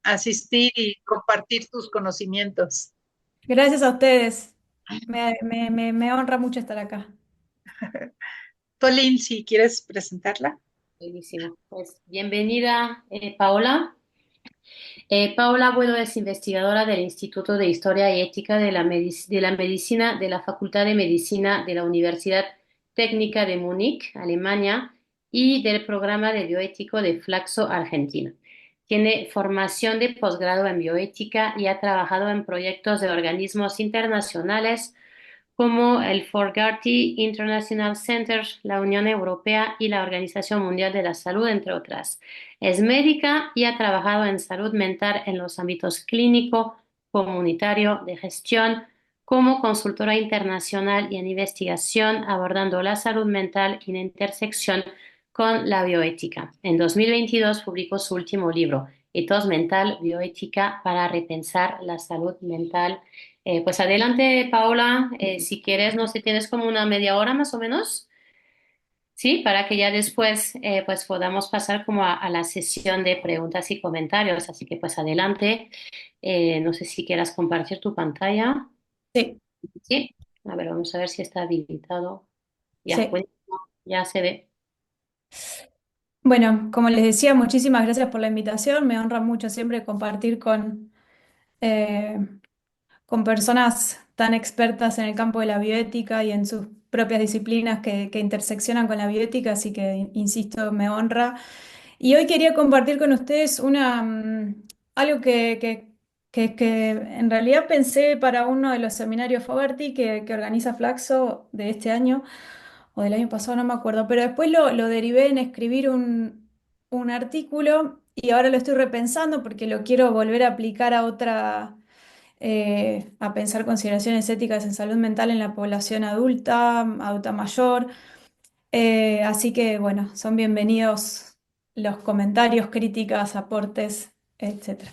asistir y compartir tus conocimientos. Gracias a ustedes. Me honra mucho estar acá. Tolín, si quieres presentarla. Buenísimo. Pues bienvenida, Paola. Paola Abuelo es investigadora del Instituto de Historia y Ética de de la Medicina de la Facultad de Medicina de la Universidad Técnica de Múnich, Alemania, y del programa de bioético de Flaxo, Argentina. Tiene formación de posgrado en bioética y ha trabajado en proyectos de organismos internacionales como el Fogarty International Center, la Unión Europea y la Organización Mundial de la Salud, entre otras. Es médica y ha trabajado en salud mental en los ámbitos clínico, comunitario, de gestión, como consultora internacional y en investigación, abordando la salud mental en intersección con la bioética. En 2022 publicó su último libro, Ethos Mental, Bioética para repensar la salud mental. Pues adelante, Paola, si quieres, no sé, tienes como una media hora más o menos, ¿sí? Para que ya después pues podamos pasar como a la sesión de preguntas y comentarios. Así que pues adelante. No sé si quieras compartir tu pantalla. Sí, Sí. A ver, vamos a ver si está habilitado. Ya, sí. pues ya se ve. Bueno, como les decía, muchísimas gracias por la invitación. Me honra mucho siempre compartir eh, con personas tan expertas en el campo de la bioética y en sus propias disciplinas que interseccionan con la bioética, así que, insisto, me honra. Y hoy quería compartir con ustedes algo que en realidad pensé para uno de los seminarios Fogarty que organiza Flaxo de este año o del año pasado, no me acuerdo, pero después lo derivé en escribir un artículo y ahora lo estoy repensando porque lo quiero volver a aplicar a pensar consideraciones éticas en salud mental en la población adulta, adulta mayor. Así que bueno, son bienvenidos los comentarios, críticas, aportes, etcétera.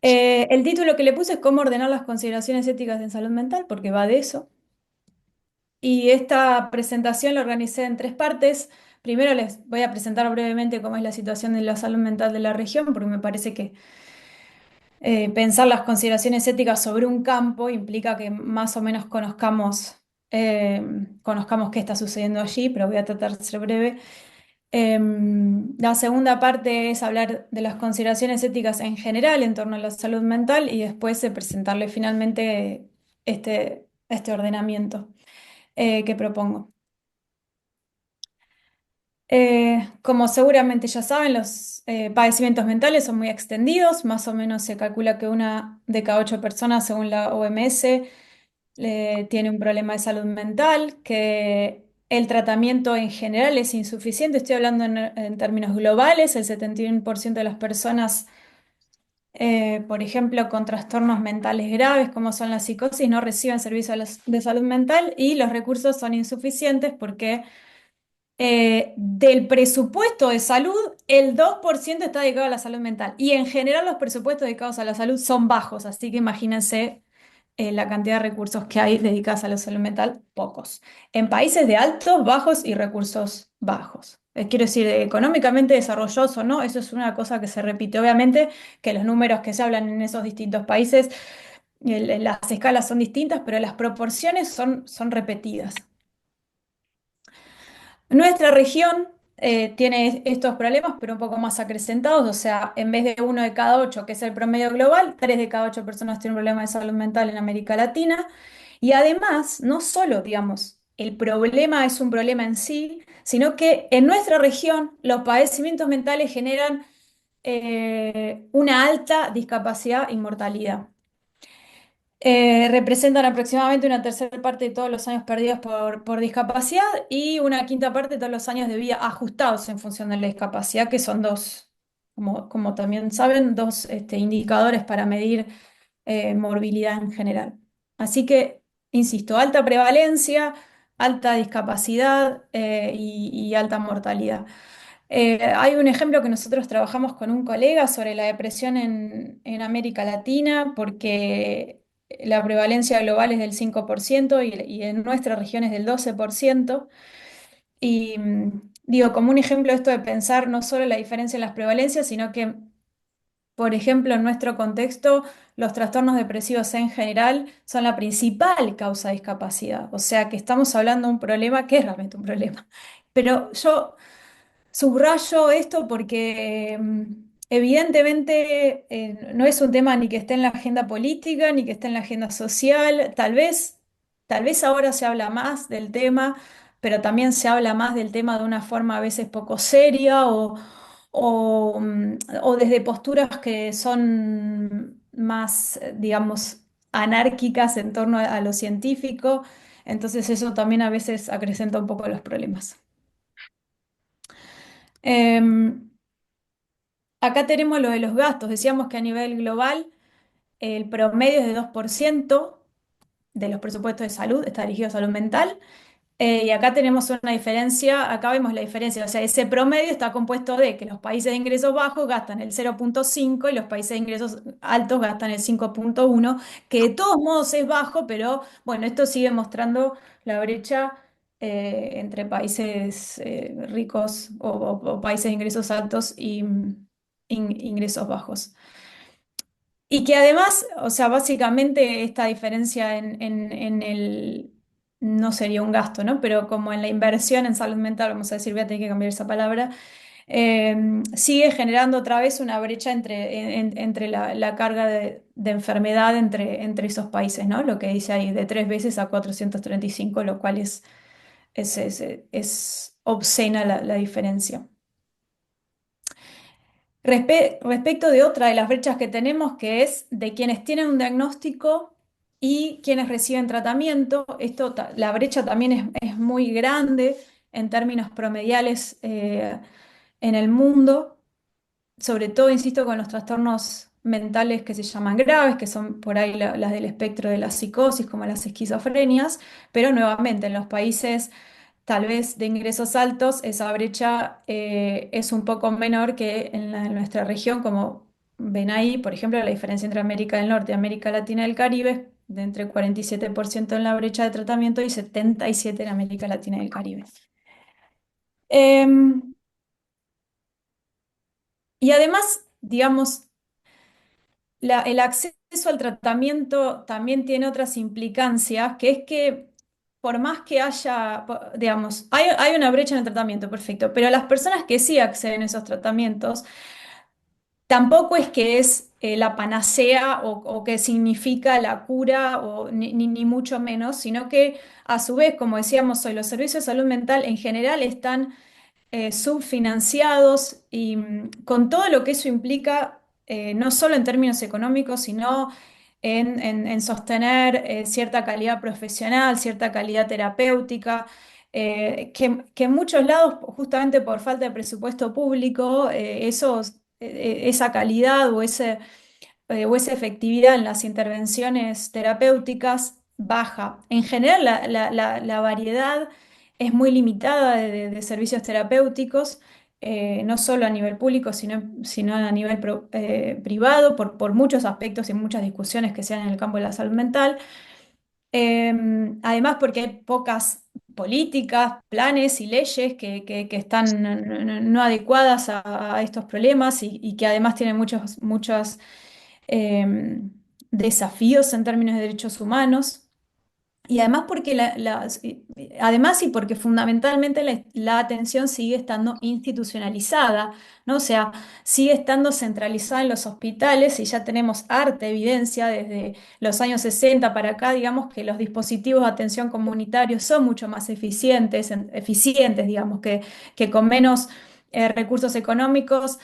El título que le puse es Cómo ordenar las consideraciones éticas en salud mental, porque va de eso. Y esta presentación la organicé en tres partes. Primero les voy a presentar brevemente cómo es la situación de la salud mental de la región, porque me parece que pensar las consideraciones éticas sobre un campo implica que más o menos conozcamos qué está sucediendo allí, pero voy a tratar de ser breve. La segunda parte es hablar de las consideraciones éticas en general en torno a la salud mental y después presentarle finalmente este ordenamiento que propongo. Como seguramente ya saben, los padecimientos mentales son muy extendidos, más o menos se calcula que una de cada ocho personas, según la OMS, tiene un problema de salud mental, que el tratamiento en general es insuficiente, estoy hablando en términos globales, el 71% de las personas, por ejemplo, con trastornos mentales graves como son la psicosis, no reciben servicios de salud mental y los recursos son insuficientes porque del presupuesto de salud, el 2% está dedicado a la salud mental. Y en general los presupuestos dedicados a la salud son bajos, así que imagínense la cantidad de recursos que hay dedicados a la salud mental, pocos. En países de altos, bajos y recursos bajos. Quiero decir, económicamente desarrollados o no, eso es una cosa que se repite. Obviamente que los números que se hablan en esos distintos países, las escalas son distintas, pero las proporciones son repetidas. Nuestra región tiene estos problemas, pero un poco más acrecentados, o sea, en vez de uno de cada ocho, que es el promedio global, tres de cada ocho personas tienen problemas de salud mental en América Latina. Y además, no solo, digamos, el problema es un problema en sí, sino que en nuestra región los padecimientos mentales generan una alta discapacidad y mortalidad. Representan aproximadamente una tercera parte de todos los años perdidos por discapacidad y una quinta parte de todos los años de vida ajustados en función de la discapacidad, que son dos, como también saben, dos indicadores para medir morbilidad en general. Así que, insisto, alta prevalencia, alta discapacidad y alta mortalidad. Hay un ejemplo que nosotros trabajamos con un colega sobre la depresión en América Latina, porque la prevalencia global es del 5% y en nuestra región es del 12%. Y digo, como un ejemplo esto de pensar no solo la diferencia en las prevalencias, sino que Por ejemplo, en nuestro contexto, los trastornos depresivos en general son la principal causa de discapacidad. O sea que estamos hablando de un problema que es realmente un problema. Pero yo subrayo esto porque evidentemente no es un tema ni que esté en la agenda política, ni que esté en la agenda social. Tal vez ahora se habla más del tema, pero también se habla más del tema de una forma a veces poco seria o desde posturas que son más, digamos, anárquicas en torno a lo científico. Entonces eso también a veces acrecenta un poco los problemas. Em, Acá tenemos lo de los gastos. Decíamos que a nivel global el promedio es de 2% de los presupuestos de salud, está dirigido a salud mental. Y acá tenemos una diferencia, acá vemos la diferencia, o sea, ese promedio está compuesto de que los países de ingresos bajos gastan el 0,5 y los países de ingresos altos gastan el 5,1, que de todos modos es bajo, pero bueno, esto sigue mostrando la brecha entre países ricos o países de ingresos altos y ingresos bajos. Y que además, o sea, básicamente esta diferencia en el, no sería un gasto, ¿no? Pero como en la inversión en salud mental, vamos a decir, voy a tener que cambiar esa palabra, sigue generando otra vez una brecha entre la carga de enfermedad entre esos países, ¿no? Lo que dice ahí, de 3 veces a 435, lo cual es obscena la diferencia. Respecto de otra de las brechas que tenemos, que es de quienes tienen un diagnóstico y quienes reciben tratamiento, la brecha también es muy grande en términos promediales en el mundo, sobre todo, insisto, con los trastornos mentales que se llaman graves, que son por ahí las del espectro de la psicosis, como las esquizofrenias, pero nuevamente en los países tal vez de ingresos altos, esa brecha es un poco menor que en nuestra región, como ven ahí, por ejemplo, la diferencia entre América del Norte y América Latina y el Caribe es de entre 47% en la brecha de tratamiento y 77% en América Latina y el Caribe. Em, y además, digamos, el acceso al tratamiento también tiene otras implicancias, que es que por más que haya, digamos, hay una brecha en el tratamiento, perfecto, pero las personas que sí acceden a esos tratamientos, tampoco es que es la panacea o que significa la cura, o ni mucho menos, sino que a su vez, como decíamos hoy, los servicios de salud mental en general están subfinanciados y con todo lo que eso implica, no solo en términos económicos, sino en sostener cierta calidad profesional, cierta calidad terapéutica, que en muchos lados, justamente por falta de presupuesto público, esa calidad o esa efectividad en las intervenciones terapéuticas baja. En general, la variedad es muy limitada de servicios terapéuticos, no solo a nivel público, sino a nivel privado, por muchos aspectos y muchas discusiones que se dan en el campo de la salud mental. Además, porque hay pocas políticas, planes y leyes que están no adecuadas a estos problemas y que además tienen muchos desafíos en términos de derechos humanos. Y además además y porque fundamentalmente la atención sigue estando institucionalizada, ¿no? O sea, sigue estando centralizada en los hospitales y ya tenemos harta evidencia desde los años 60 para acá, digamos, que los dispositivos de atención comunitarios son mucho más eficientes, digamos, que con menos recursos económicos.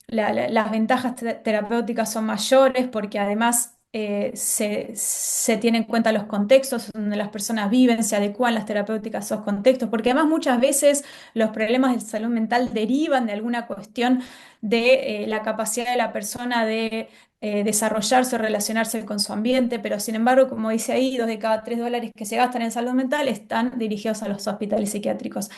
Las ventajas terapéuticas son mayores porque además se tienen en cuenta los contextos donde las personas viven, se adecuan las terapéuticas a esos contextos, porque además muchas veces los problemas de salud mental derivan de alguna cuestión de la capacidad de la persona de desarrollarse o relacionarse con su ambiente, pero sin embargo, como dice ahí, 2 de cada 3 dólares que se gastan en salud mental están dirigidos a los hospitales psiquiátricos.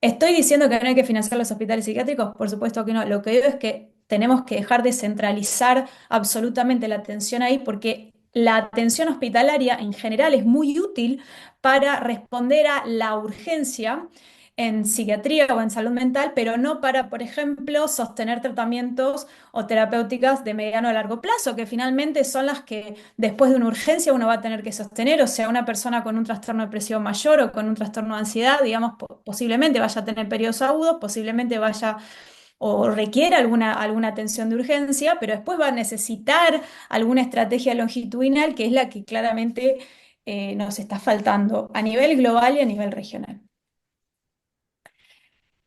¿Estoy diciendo que no hay que financiar los hospitales psiquiátricos? Por supuesto que no. Lo que digo es que tenemos que dejar de centralizar absolutamente la atención ahí porque la atención hospitalaria en general es muy útil para responder a la urgencia, en psiquiatría o en salud mental, pero no para, por ejemplo, sostener tratamientos o terapéuticas de mediano a largo plazo, que finalmente son las que después de una urgencia uno va a tener que sostener. O sea, una persona con un trastorno depresivo mayor o con un trastorno de ansiedad, digamos, posiblemente vaya a tener periodos agudos, posiblemente vaya o requiere alguna atención de urgencia, pero después va a necesitar alguna estrategia longitudinal, que es la que claramente nos está faltando a nivel global y a nivel regional.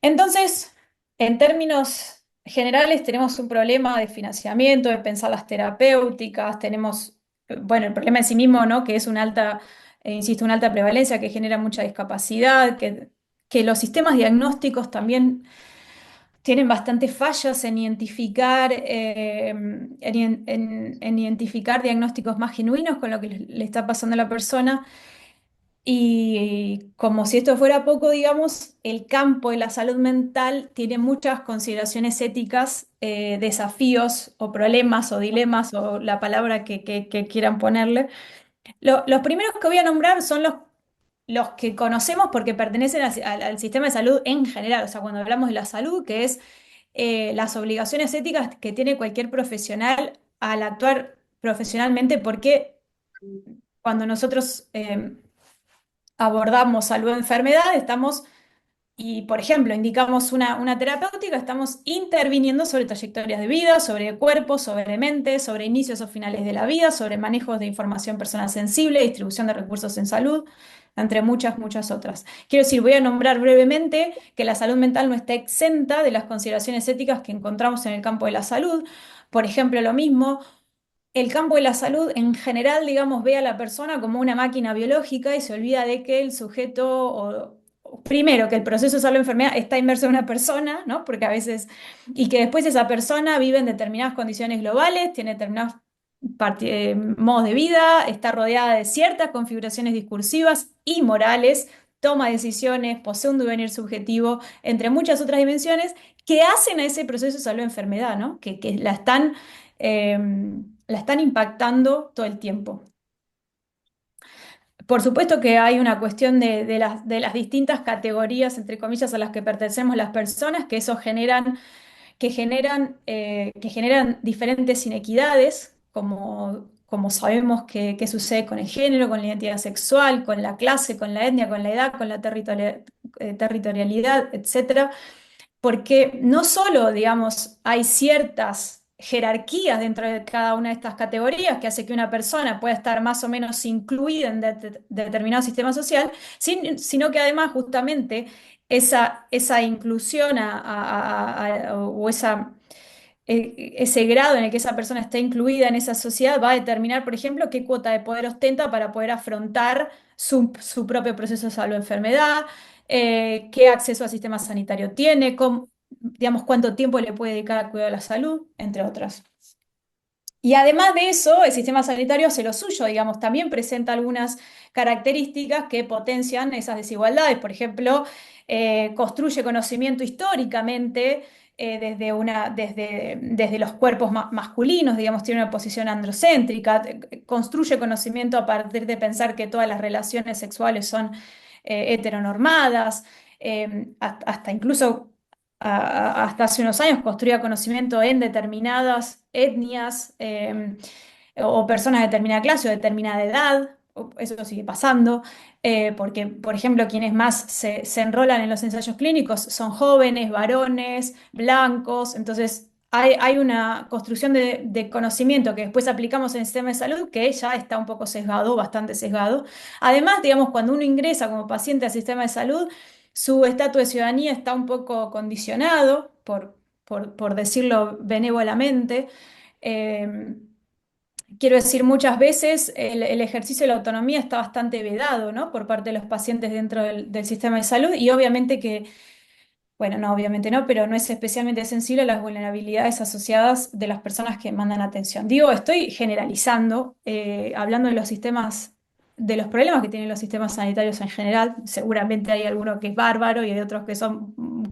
Entonces, en términos generales, tenemos un problema de financiamiento, de pensar las terapéuticas, tenemos, bueno, el problema en sí mismo, ¿no? Que es una alta, insisto, una alta prevalencia que genera mucha discapacidad, que los sistemas diagnósticos también tienen bastantes fallas en identificar, en identificar diagnósticos más genuinos con lo que le está pasando a la persona. Y como si esto fuera poco, digamos, el campo de la salud mental tiene muchas consideraciones éticas, desafíos o problemas o dilemas o la palabra que quieran ponerle. Los primeros que voy a nombrar son los que conocemos porque pertenecen al sistema de salud en general. O sea, cuando hablamos de la salud, que es las obligaciones éticas que tiene cualquier profesional al actuar profesionalmente, porque cuando nosotros abordamos salud o enfermedad, estamos, y por ejemplo, indicamos una terapéutica, estamos interviniendo sobre trayectorias de vida, sobre cuerpos, sobre mente, sobre inicios o finales de la vida, sobre manejos de información personal sensible, distribución de recursos en salud, entre muchas, muchas otras. Quiero decir, voy a nombrar brevemente que la salud mental no está exenta de las consideraciones éticas que encontramos en el campo de la salud. Por ejemplo, lo mismo, el campo de la salud en general, digamos, ve a la persona como una máquina biológica y se olvida de que el sujeto, primero, que el proceso de salud-enfermedad está inmerso en una persona, ¿no? Porque a veces, y que después esa persona vive en determinadas condiciones globales, tiene determinados modos de vida, está rodeada de ciertas configuraciones discursivas y morales, toma decisiones, posee un devenir subjetivo, entre muchas otras dimensiones que hacen a ese proceso de salud-enfermedad, ¿no? Que eh, la están impactando todo el tiempo. Por supuesto que hay una cuestión de las distintas categorías, entre comillas, a las que pertenecemos las personas, que eso que generan diferentes inequidades, como sabemos que sucede con el género, con la identidad sexual, con la clase, con la etnia, con la edad, con la territorialidad, etcétera, porque no solo, digamos, hay ciertas jerarquías dentro de cada una de estas categorías que hace que una persona pueda estar más o menos incluida en determinado sistema social, sino que además justamente esa inclusión o ese grado en el que esa persona está incluida en esa sociedad va a determinar, por ejemplo, qué cuota de poder ostenta para poder afrontar su propio proceso de salud-enfermedad, qué acceso al sistema sanitario tiene, digamos, cuánto tiempo le puede dedicar a cuidar de la salud, entre otras. Y además de eso, el sistema sanitario hace lo suyo, digamos, también presenta algunas características que potencian esas desigualdades. Por ejemplo, construye conocimiento históricamente desde los cuerpos masculinos, digamos, tiene una posición androcéntrica, construye conocimiento a partir de pensar que todas las relaciones sexuales son heteronormadas, hasta incluso hasta hace unos años construía conocimiento en determinadas etnias o personas de determinada clase o determinada edad. Eso sigue pasando, porque, por ejemplo, quienes más se enrolan en los ensayos clínicos son jóvenes, varones, blancos. Entonces, hay una construcción de conocimiento que después aplicamos en el sistema de salud que ya está un poco sesgado, bastante sesgado. Además, digamos, cuando uno ingresa como paciente al sistema de salud, su estatus de ciudadanía está un poco condicionado, por decirlo benévolamente. Eh, Quiero decir, muchas veces el ejercicio de la autonomía está bastante vedado, ¿no? Por parte de los pacientes dentro del sistema de salud y obviamente que, bueno, no, obviamente no, pero no es especialmente sensible a las vulnerabilidades asociadas de las personas que mandan atención. Digo, estoy generalizando, hablando de los sistemas, de los problemas que tienen los sistemas sanitarios en general. Seguramente hay alguno que es bárbaro y hay otros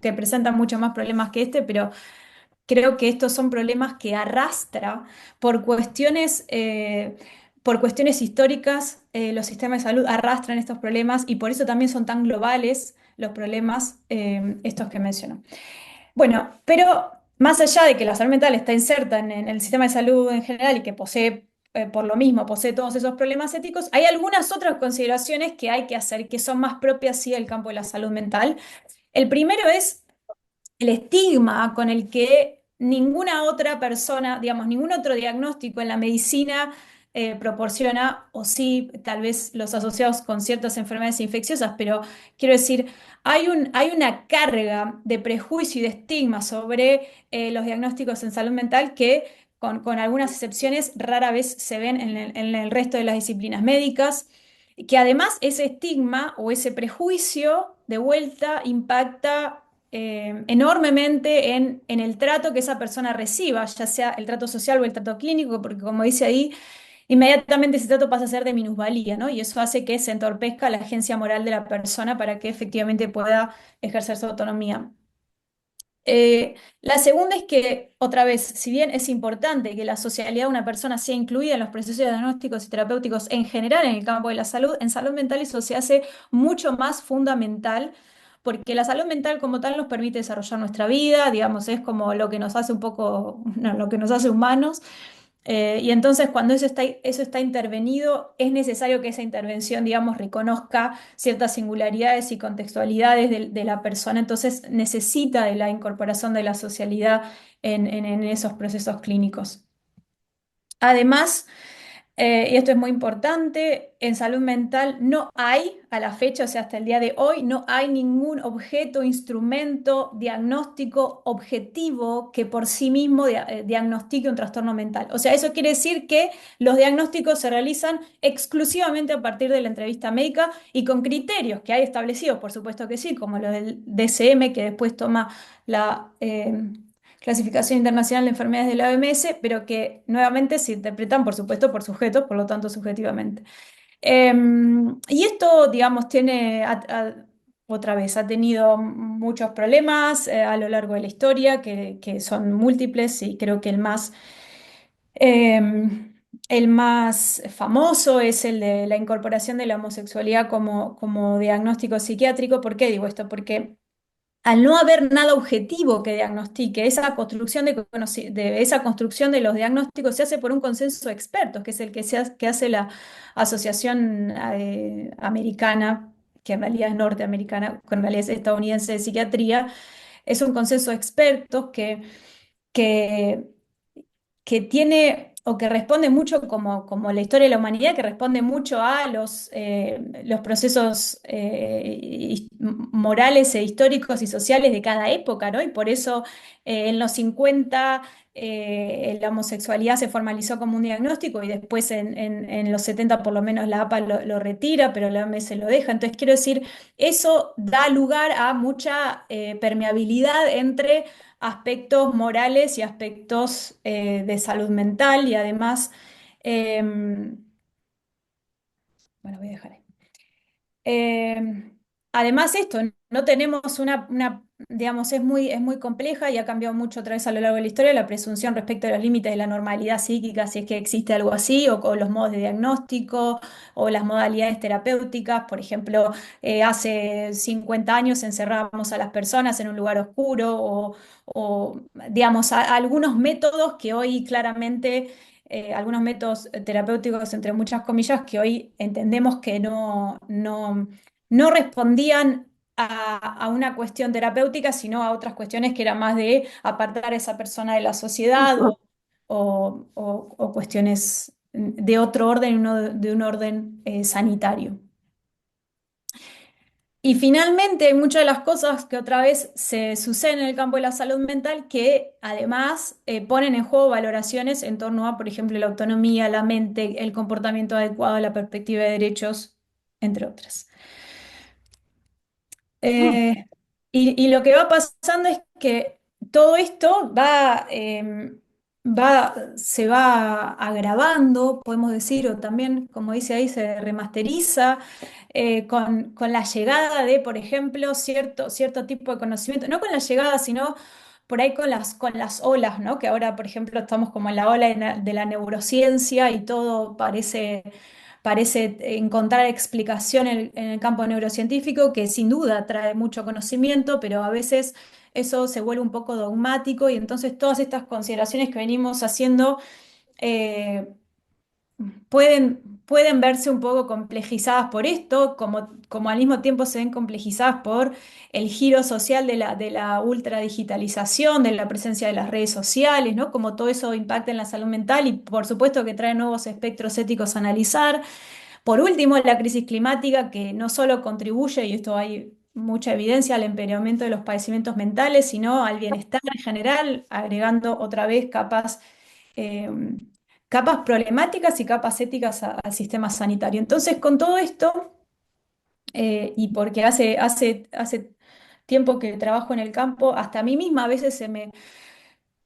que presentan muchos más problemas que este, pero creo que estos son problemas que arrastra por cuestiones, eh, por cuestiones históricas. Los sistemas de salud arrastran estos problemas y por eso también son tan globales, los problemas estos que menciono. Bueno, pero más allá de que la salud mental está inserta en el sistema de salud en general y que posee, por lo mismo, posee todos esos problemas éticos, hay algunas otras consideraciones que hay que hacer que son más propias, sí, del campo de la salud mental. El primero es el estigma con el que ninguna otra persona, digamos, ningún otro diagnóstico en la medicina proporciona, o sí, tal vez los asociados con ciertas enfermedades infecciosas, pero quiero decir, hay una carga de prejuicio y de estigma sobre los diagnósticos en salud mental que, con algunas excepciones, rara vez se ven en el resto de las disciplinas médicas, que además ese estigma o ese prejuicio de vuelta impacta enormemente en el trato que esa persona reciba, ya sea el trato social o el trato clínico, porque como dice ahí, inmediatamente ese trato pasa a ser de minusvalía, ¿no? Y eso hace que se entorpezca la agencia moral de la persona para que efectivamente pueda ejercer su autonomía. La segunda es que, otra vez, si bien es importante que la socialidad de una persona sea incluida en los procesos diagnósticos y terapéuticos en general en el campo de la salud, en salud mental eso se hace mucho más fundamental, porque la salud mental como tal nos permite desarrollar nuestra vida, digamos, es como lo que nos hace un poco, no, lo que nos hace humanos. Y entonces cuando eso está intervenido, es necesario que esa intervención, digamos, reconozca ciertas singularidades y contextualidades de la persona, entonces necesita de la incorporación de la socialidad en esos procesos clínicos. Además, y esto es muy importante, en salud mental no hay, a la fecha, o sea, hasta el día de hoy, no hay ningún objeto, instrumento diagnóstico objetivo que por sí mismo diagnostique un trastorno mental. O sea, eso quiere decir que los diagnósticos se realizan exclusivamente a partir de la entrevista médica y con criterios que hay establecidos, por supuesto que sí, como los del DSM, que después toma la Clasificación Internacional de Enfermedades de la OMS, pero que nuevamente se interpretan, por supuesto, por sujetos, por lo tanto, subjetivamente. Y esto, digamos, otra vez, ha tenido muchos problemas a lo largo de la historia, que son múltiples, y creo que el más famoso es el de la incorporación de la homosexualidad como diagnóstico psiquiátrico. ¿Por qué digo esto? Porque al no haber nada objetivo que diagnostique, esa construcción de los diagnósticos se hace por un consenso de expertos, que es el que hace la Asociación Americana, que en realidad es norteamericana, que en realidad es estadounidense de psiquiatría. Es un consenso de expertos que que tiene o que responde mucho como la historia de la humanidad, que responde mucho a los procesos morales e históricos y sociales de cada época, ¿no? Y por eso en los 50 la homosexualidad se formalizó como un diagnóstico y después en los 70 por lo menos la APA lo retira, pero la OMS lo deja. Entonces quiero decir, eso da lugar a mucha permeabilidad entre aspectos morales y aspectos de salud mental y además, bueno, voy a dejar ahí. Además, esto, no tenemos digamos, es muy compleja y ha cambiado mucho otra vez a lo largo de la historia la presunción respecto a los límites de la normalidad psíquica, si es que existe algo así, o los modos de diagnóstico, o las modalidades terapéuticas. Por ejemplo, hace 50 años encerrábamos a las personas en un lugar oscuro, digamos, algunos métodos que hoy claramente algunos métodos terapéuticos, entre muchas comillas, que hoy entendemos que no respondían a una cuestión terapéutica, sino a otras cuestiones que era más de apartar a esa persona de la sociedad o cuestiones de otro orden, de un orden sanitario. Y finalmente, hay muchas de las cosas que otra vez se suceden en el campo de la salud mental que además ponen en juego valoraciones en torno a, por ejemplo, la autonomía, la mente, el comportamiento adecuado, la perspectiva de derechos, entre otras. Eh, y lo que va pasando es que todo esto se va agravando, podemos decir, o también, como dice ahí, se remasteriza con la llegada de, por ejemplo, cierto tipo de conocimiento, no con la llegada, sino por ahí con las olas, ¿no? Que ahora, por ejemplo, estamos como en la ola de la neurociencia y todo parece encontrar explicación en el campo neurocientífico, que sin duda trae mucho conocimiento, pero a veces eso se vuelve un poco dogmático y entonces todas estas consideraciones que venimos haciendo eh, pueden verse un poco complejizadas por esto, como al mismo tiempo se ven complejizadas por el giro social de la ultradigitalización, de la presencia de las redes sociales, ¿no? Como todo eso impacta en la salud mental y por supuesto que trae nuevos espectros éticos a analizar. Por último, la crisis climática que no solo contribuye, y esto hay mucha evidencia, al empeoramiento de los padecimientos mentales, sino al bienestar en general, agregando otra vez eh, capas problemáticas y capas éticas al sistema sanitario. Entonces, con todo esto, y porque hace tiempo que trabajo en el campo, hasta a mí misma a veces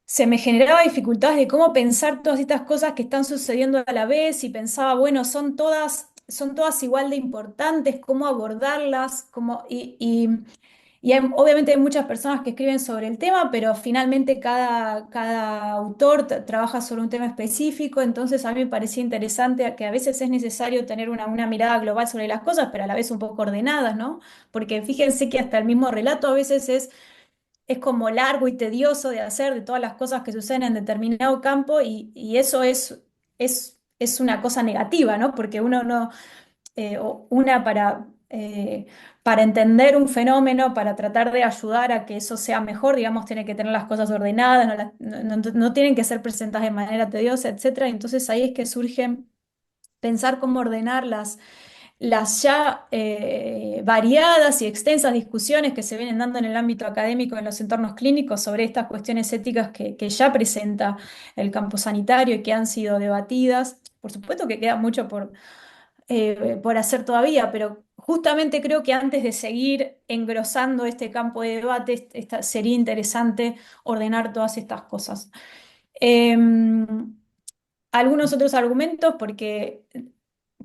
se me generaba dificultades de cómo pensar todas estas cosas que están sucediendo a la vez y pensaba, bueno, son todas igual de importantes, cómo abordarlas, obviamente hay muchas personas que escriben sobre el tema, pero finalmente cada autor trabaja sobre un tema específico, entonces a mí me parecía interesante que a veces es necesario tener una mirada global sobre las cosas, pero a la vez un poco ordenadas, ¿no? Porque fíjense que hasta el mismo relato a veces es como largo y tedioso de hacer, de todas las cosas que suceden en determinado campo, y eso es una cosa negativa, ¿no? Porque uno no, o una para entender un fenómeno, para tratar de ayudar a que eso sea mejor, digamos, tiene que tener las cosas ordenadas, no tienen que ser presentadas de manera tediosa, etcétera. Entonces ahí es que surge pensar cómo ordenar las ya variadas y extensas discusiones que se vienen dando en el ámbito académico, en los entornos clínicos, sobre estas cuestiones éticas que ya presenta el campo sanitario y que han sido debatidas. Por supuesto que queda mucho por hacer todavía, pero justamente creo que antes de seguir engrosando este campo de debate, sería interesante ordenar todas estas cosas. Algunos otros argumentos, porque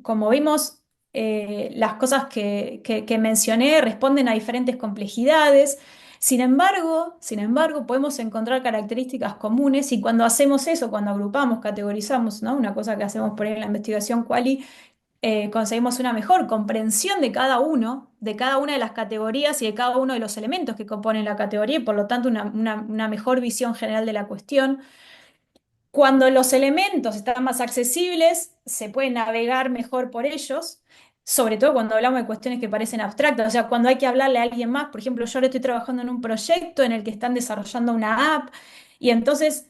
como vimos, las cosas que mencioné responden a diferentes complejidades. Sin embargo, podemos encontrar características comunes y cuando hacemos eso, cuando agrupamos, categorizamos, ¿no? Una cosa que hacemos por ahí en la investigación quali, conseguimos una mejor comprensión de cada una de las categorías y de cada uno de los elementos que componen la categoría y por lo tanto una mejor visión general de la cuestión. Cuando los elementos están más accesibles, se puede navegar mejor por ellos, sobre todo cuando hablamos de cuestiones que parecen abstractas, o sea, cuando hay que hablarle a alguien más. Por ejemplo, yo ahora estoy trabajando en un proyecto en el que están desarrollando una app y entonces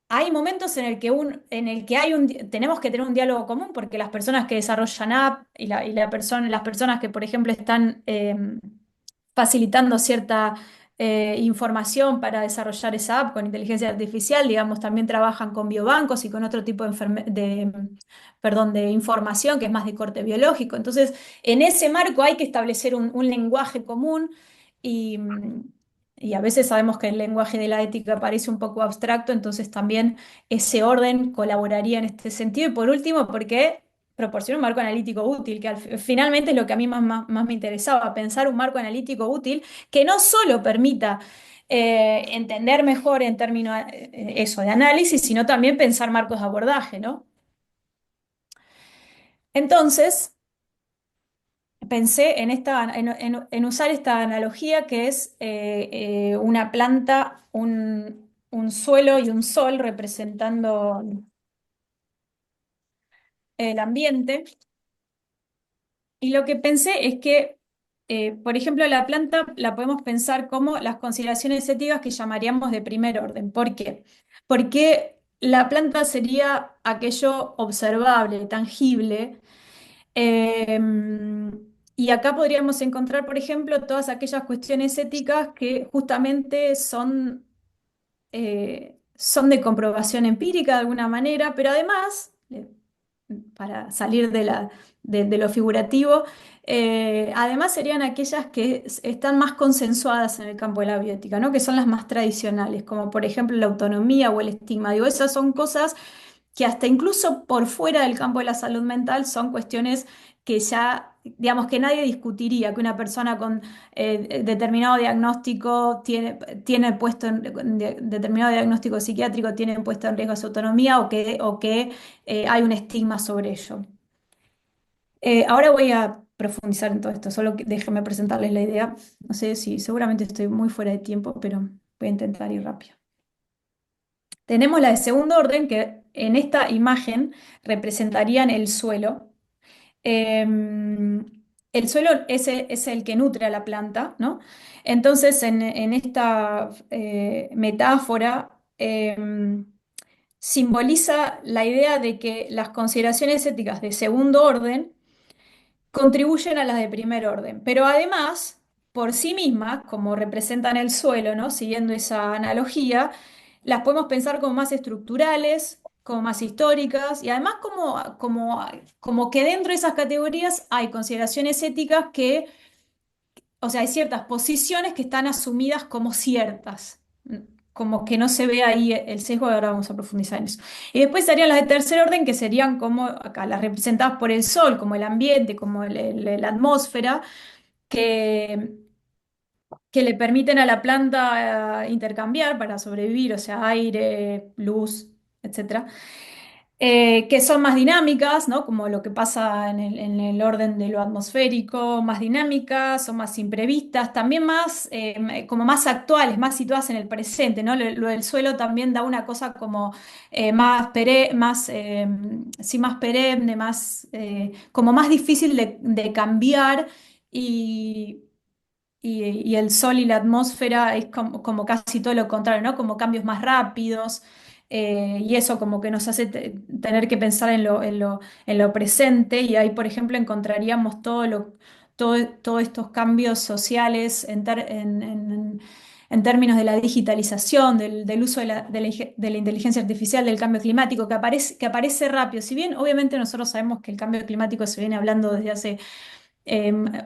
hay momentos en el que tenemos que tener un diálogo común porque las personas que desarrollan app las personas que, por ejemplo, están facilitando cierta información para desarrollar esa app con inteligencia artificial, digamos, también trabajan con biobancos y con otro tipo perdón, de información que es más de corte biológico. Entonces, en ese marco hay que establecer un lenguaje común y, y a veces sabemos que el lenguaje de la ética parece un poco abstracto, entonces también ese orden colaboraría en este sentido. Y por último, porque proporciona un marco analítico útil, que finalmente es lo que a mí más me interesaba, pensar un marco analítico útil que no solo permita entender mejor en términos eso de análisis, sino también pensar marcos de abordaje, ¿no? Entonces, pensé en usar esta analogía que es una planta, un suelo y un sol representando el ambiente. Y lo que pensé es que, por ejemplo, la planta la podemos pensar como las consideraciones éticas que llamaríamos de primer orden. ¿Por qué? Porque la planta sería aquello observable, tangible. eh, y acá podríamos encontrar, por ejemplo, todas aquellas cuestiones éticas que justamente son de comprobación empírica de alguna manera, pero además, para salir de lo figurativo, además serían aquellas que están más consensuadas en el campo de la bioética, ¿no? Que son las más tradicionales, como por ejemplo la autonomía o el estigma. Digo, esas son cosas que hasta incluso por fuera del campo de la salud mental son cuestiones que ya, digamos, que nadie discutiría, que una persona con determinado diagnóstico tiene puesto determinado diagnóstico psiquiátrico tiene puesto en riesgo su autonomía o que hay un estigma sobre ello. Ahora voy a profundizar en todo esto, solo déjenme presentarles la idea. No sé si seguramente estoy muy fuera de tiempo, pero voy a intentar ir rápido. Tenemos la de segundo orden, que en esta imagen representarían el suelo. El suelo es el que nutre a la planta, ¿no? Entonces, en esta metáfora, simboliza la idea de que las consideraciones éticas de segundo orden contribuyen a las de primer orden, pero además, por sí mismas, como representan el suelo, ¿no? Siguiendo esa analogía, las podemos pensar como más estructurales, como más históricas, y además como que dentro de esas categorías hay consideraciones éticas que, o sea, hay ciertas posiciones que están asumidas como ciertas. Como que no se ve ahí el sesgo, ahora vamos a profundizar en eso. Y después estarían las de tercer orden, que serían como acá, las representadas por el sol, como el ambiente, como la atmósfera, que, que le permiten a la planta intercambiar para sobrevivir, o sea, aire, luz, etcétera, que son más dinámicas, ¿no? Como lo que pasa en el orden de lo atmosférico, más dinámicas, son más imprevistas, también más, como más actuales, más situadas en el presente, ¿no? Lo del suelo también da una cosa como sí, más perenne, como más difícil de cambiar y y el sol y la atmósfera es como casi todo lo contrario, ¿no? Como cambios más rápidos, y eso como que nos hace tener que pensar en lo presente, y ahí, por ejemplo, encontraríamos todos estos cambios sociales en términos de la digitalización, del uso de la inteligencia artificial, del cambio climático, que aparece rápido. Si bien obviamente nosotros sabemos que el cambio climático se viene hablando desde hace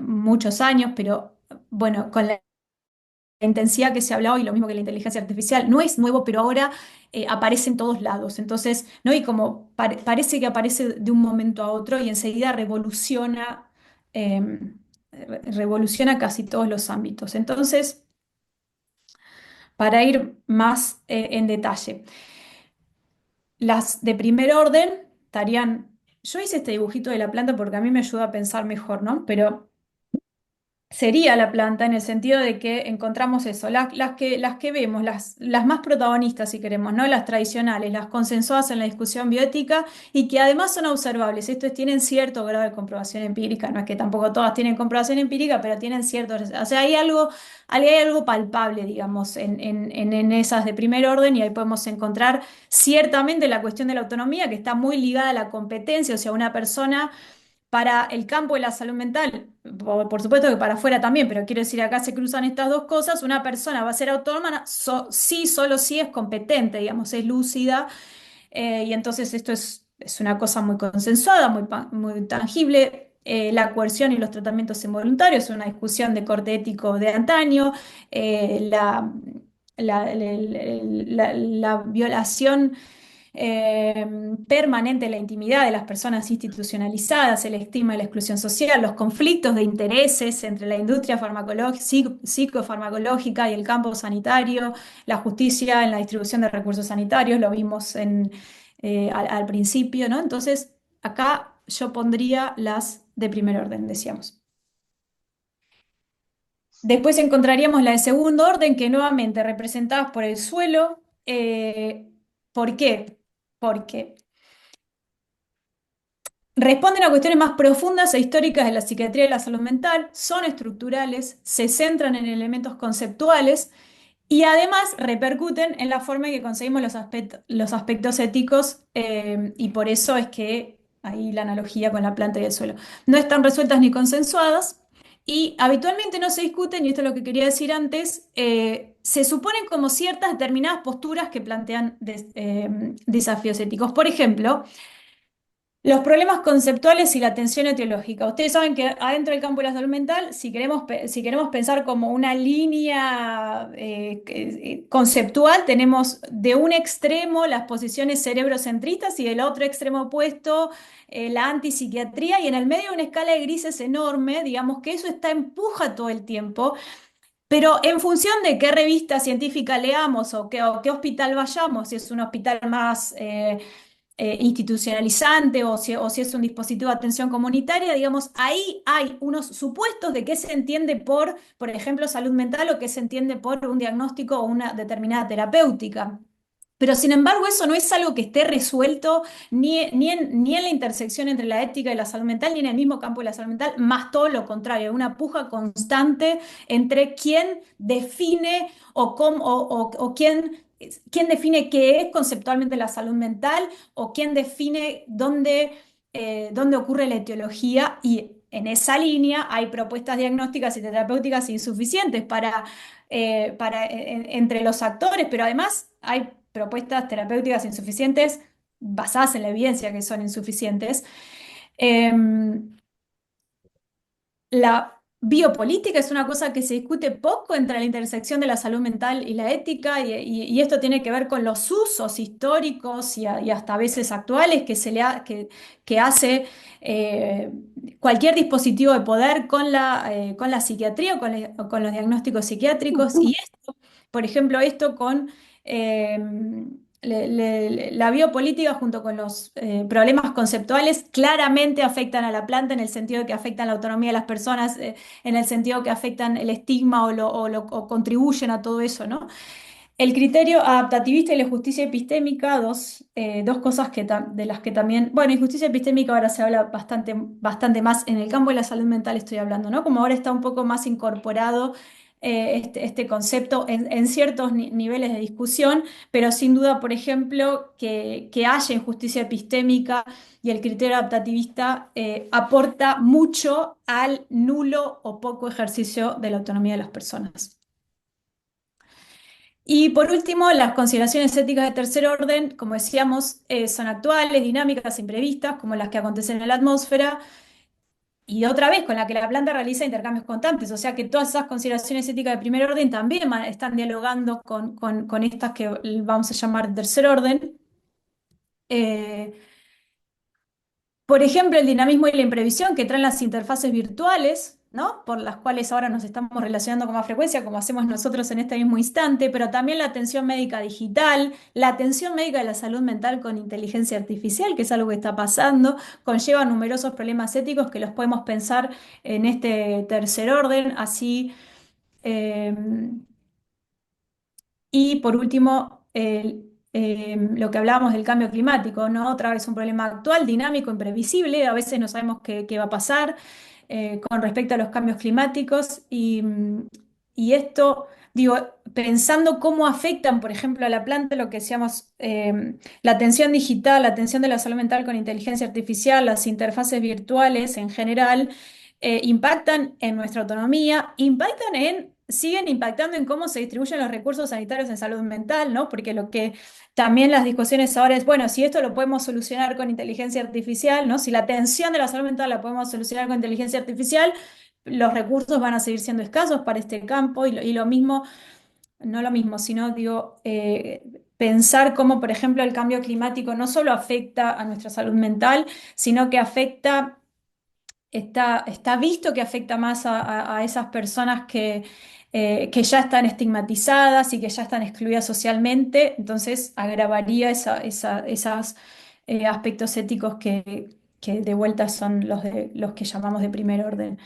muchos años, pero bueno, con la intensidad que se ha hablado y lo mismo que la inteligencia artificial, no es nuevo, pero ahora aparece en todos lados. Entonces, ¿no? Y como parece que aparece de un momento a otro y enseguida revoluciona casi todos los ámbitos. Entonces, para ir más en detalle, las de primer orden estarían, yo hice este dibujito de la planta porque a mí me ayuda a pensar mejor, ¿no? Pero sería la planta en el sentido de que encontramos eso, las que vemos, las más protagonistas, si queremos, ¿no? Las tradicionales, las consensuadas en la discusión bioética y que además son observables. Estos tienen cierto grado de comprobación empírica, no es que tampoco todas tienen comprobación empírica, pero tienen cierto, o sea, hay algo palpable, digamos, en esas de primer orden, y ahí podemos encontrar ciertamente la cuestión de la autonomía, que está muy ligada a la competencia, o sea, una persona para el campo de la salud mental, por supuesto que para afuera también, pero quiero decir, acá se cruzan estas dos cosas, una persona va a ser autónoma, sí, solo si es competente, digamos, es lúcida, y entonces esto es una cosa muy consensuada, muy tangible. La coerción y los tratamientos involuntarios es una discusión de corte ético de antaño. La violación permanente de la intimidad de las personas institucionalizadas, el estigma y la exclusión social, los conflictos de intereses entre la industria psicofarmacológica y el campo sanitario, la justicia en la distribución de recursos sanitarios, lo vimos al principio, ¿no? Entonces, acá yo pondría las de primer orden, decíamos. Después encontraríamos la de segundo orden, que nuevamente representadas por el suelo. ¿Por qué? Porque responden a cuestiones más profundas e históricas de la psiquiatría y la salud mental, son estructurales, se centran en elementos conceptuales y además repercuten en la forma en que conseguimos los aspectos éticos, y por eso es que ahí la analogía con la planta y el suelo. No están resueltas ni consensuadas y habitualmente no se discuten, y esto es lo que quería decir antes, se suponen como ciertas determinadas posturas que plantean desafíos éticos. Por ejemplo, los problemas conceptuales y la tensión etiológica. Ustedes saben que adentro del campo de la salud mental, si queremos pensar como una línea conceptual, tenemos de un extremo las posiciones cerebrocentristas y del otro extremo opuesto la antipsiquiatría, y en el medio una escala de grises enorme, digamos que eso empuja todo el tiempo. Pero en función de qué revista científica leamos o qué hospital vayamos, si es un hospital más institucionalizante o si es un dispositivo de atención comunitaria, digamos, ahí hay unos supuestos de qué se entiende por ejemplo, salud mental o qué se entiende por un diagnóstico o una determinada terapéutica. Pero sin embargo, eso no es algo que esté resuelto ni en la intersección entre la ética y la salud mental, ni en el mismo campo de la salud mental, más todo lo contrario, una puja constante entre quién define o quién define qué es conceptualmente la salud mental o quién define dónde ocurre la etiología. Y en esa línea hay propuestas diagnósticas y terapéuticas insuficientes entre los actores, pero además hay propuestas terapéuticas insuficientes basadas en la evidencia que son insuficientes. La biopolítica es una cosa que se discute poco entre la intersección de la salud mental y la ética, y esto tiene que ver con los usos históricos y hasta a veces actuales que hace eh, cualquier dispositivo de poder con la psiquiatría o con los diagnósticos psiquiátricos. Y esto, por ejemplo, esto con eh, la biopolítica junto con los problemas conceptuales claramente afectan a la planta en el sentido de que afectan la autonomía de las personas, en el sentido que afectan el estigma o contribuyen a todo eso, ¿no? El criterio adaptativista y la justicia epistémica, dos cosas de las que también, bueno, y justicia epistémica ahora se habla bastante más en el campo de la salud mental, estoy hablando, ¿no? Como ahora está un poco más incorporado este concepto en ciertos niveles de discusión, pero sin duda, por ejemplo, que haya injusticia epistémica y el criterio adaptativista aporta mucho al nulo o poco ejercicio de la autonomía de las personas. Y por último, las consideraciones éticas de tercer orden, como decíamos, son actuales, dinámicas, imprevistas, como las que acontecen en la atmósfera, y otra vez con la que la planta realiza intercambios constantes, o sea que todas esas consideraciones éticas de primer orden también están dialogando con estas que vamos a llamar de tercer orden. Eh, por ejemplo, el dinamismo y la imprevisión que traen las interfaces virtuales, ¿no? Por las cuales ahora nos estamos relacionando con más frecuencia, como hacemos nosotros en este mismo instante, pero también la atención médica digital, la atención médica de la salud mental con inteligencia artificial, que es algo que está pasando, conlleva numerosos problemas éticos que los podemos pensar en este tercer orden, así. eh, y por último, lo que hablábamos del cambio climático, ¿no? Otra vez un problema actual, dinámico, imprevisible, a veces no sabemos qué va a pasar con respecto a los cambios climáticos y esto, digo, pensando cómo afectan, por ejemplo, a la planta, lo que decíamos, la atención digital, la atención de la salud mental con inteligencia artificial, las interfaces virtuales en general, impactan en nuestra autonomía, siguen impactando en cómo se distribuyen los recursos sanitarios en salud mental, ¿no? Porque lo que también las discusiones ahora es, bueno, si esto lo podemos solucionar con inteligencia artificial, ¿no? Si la atención de la salud mental la podemos solucionar con inteligencia artificial, los recursos van a seguir siendo escasos para este campo y lo mismo, no lo mismo, sino digo, pensar cómo, por ejemplo, el cambio climático no solo afecta a nuestra salud mental, sino que está visto que afecta más a esas personas que ya están estigmatizadas y que ya están excluidas socialmente, entonces agravaría esos aspectos éticos que de vuelta son los que llamamos de primer orden.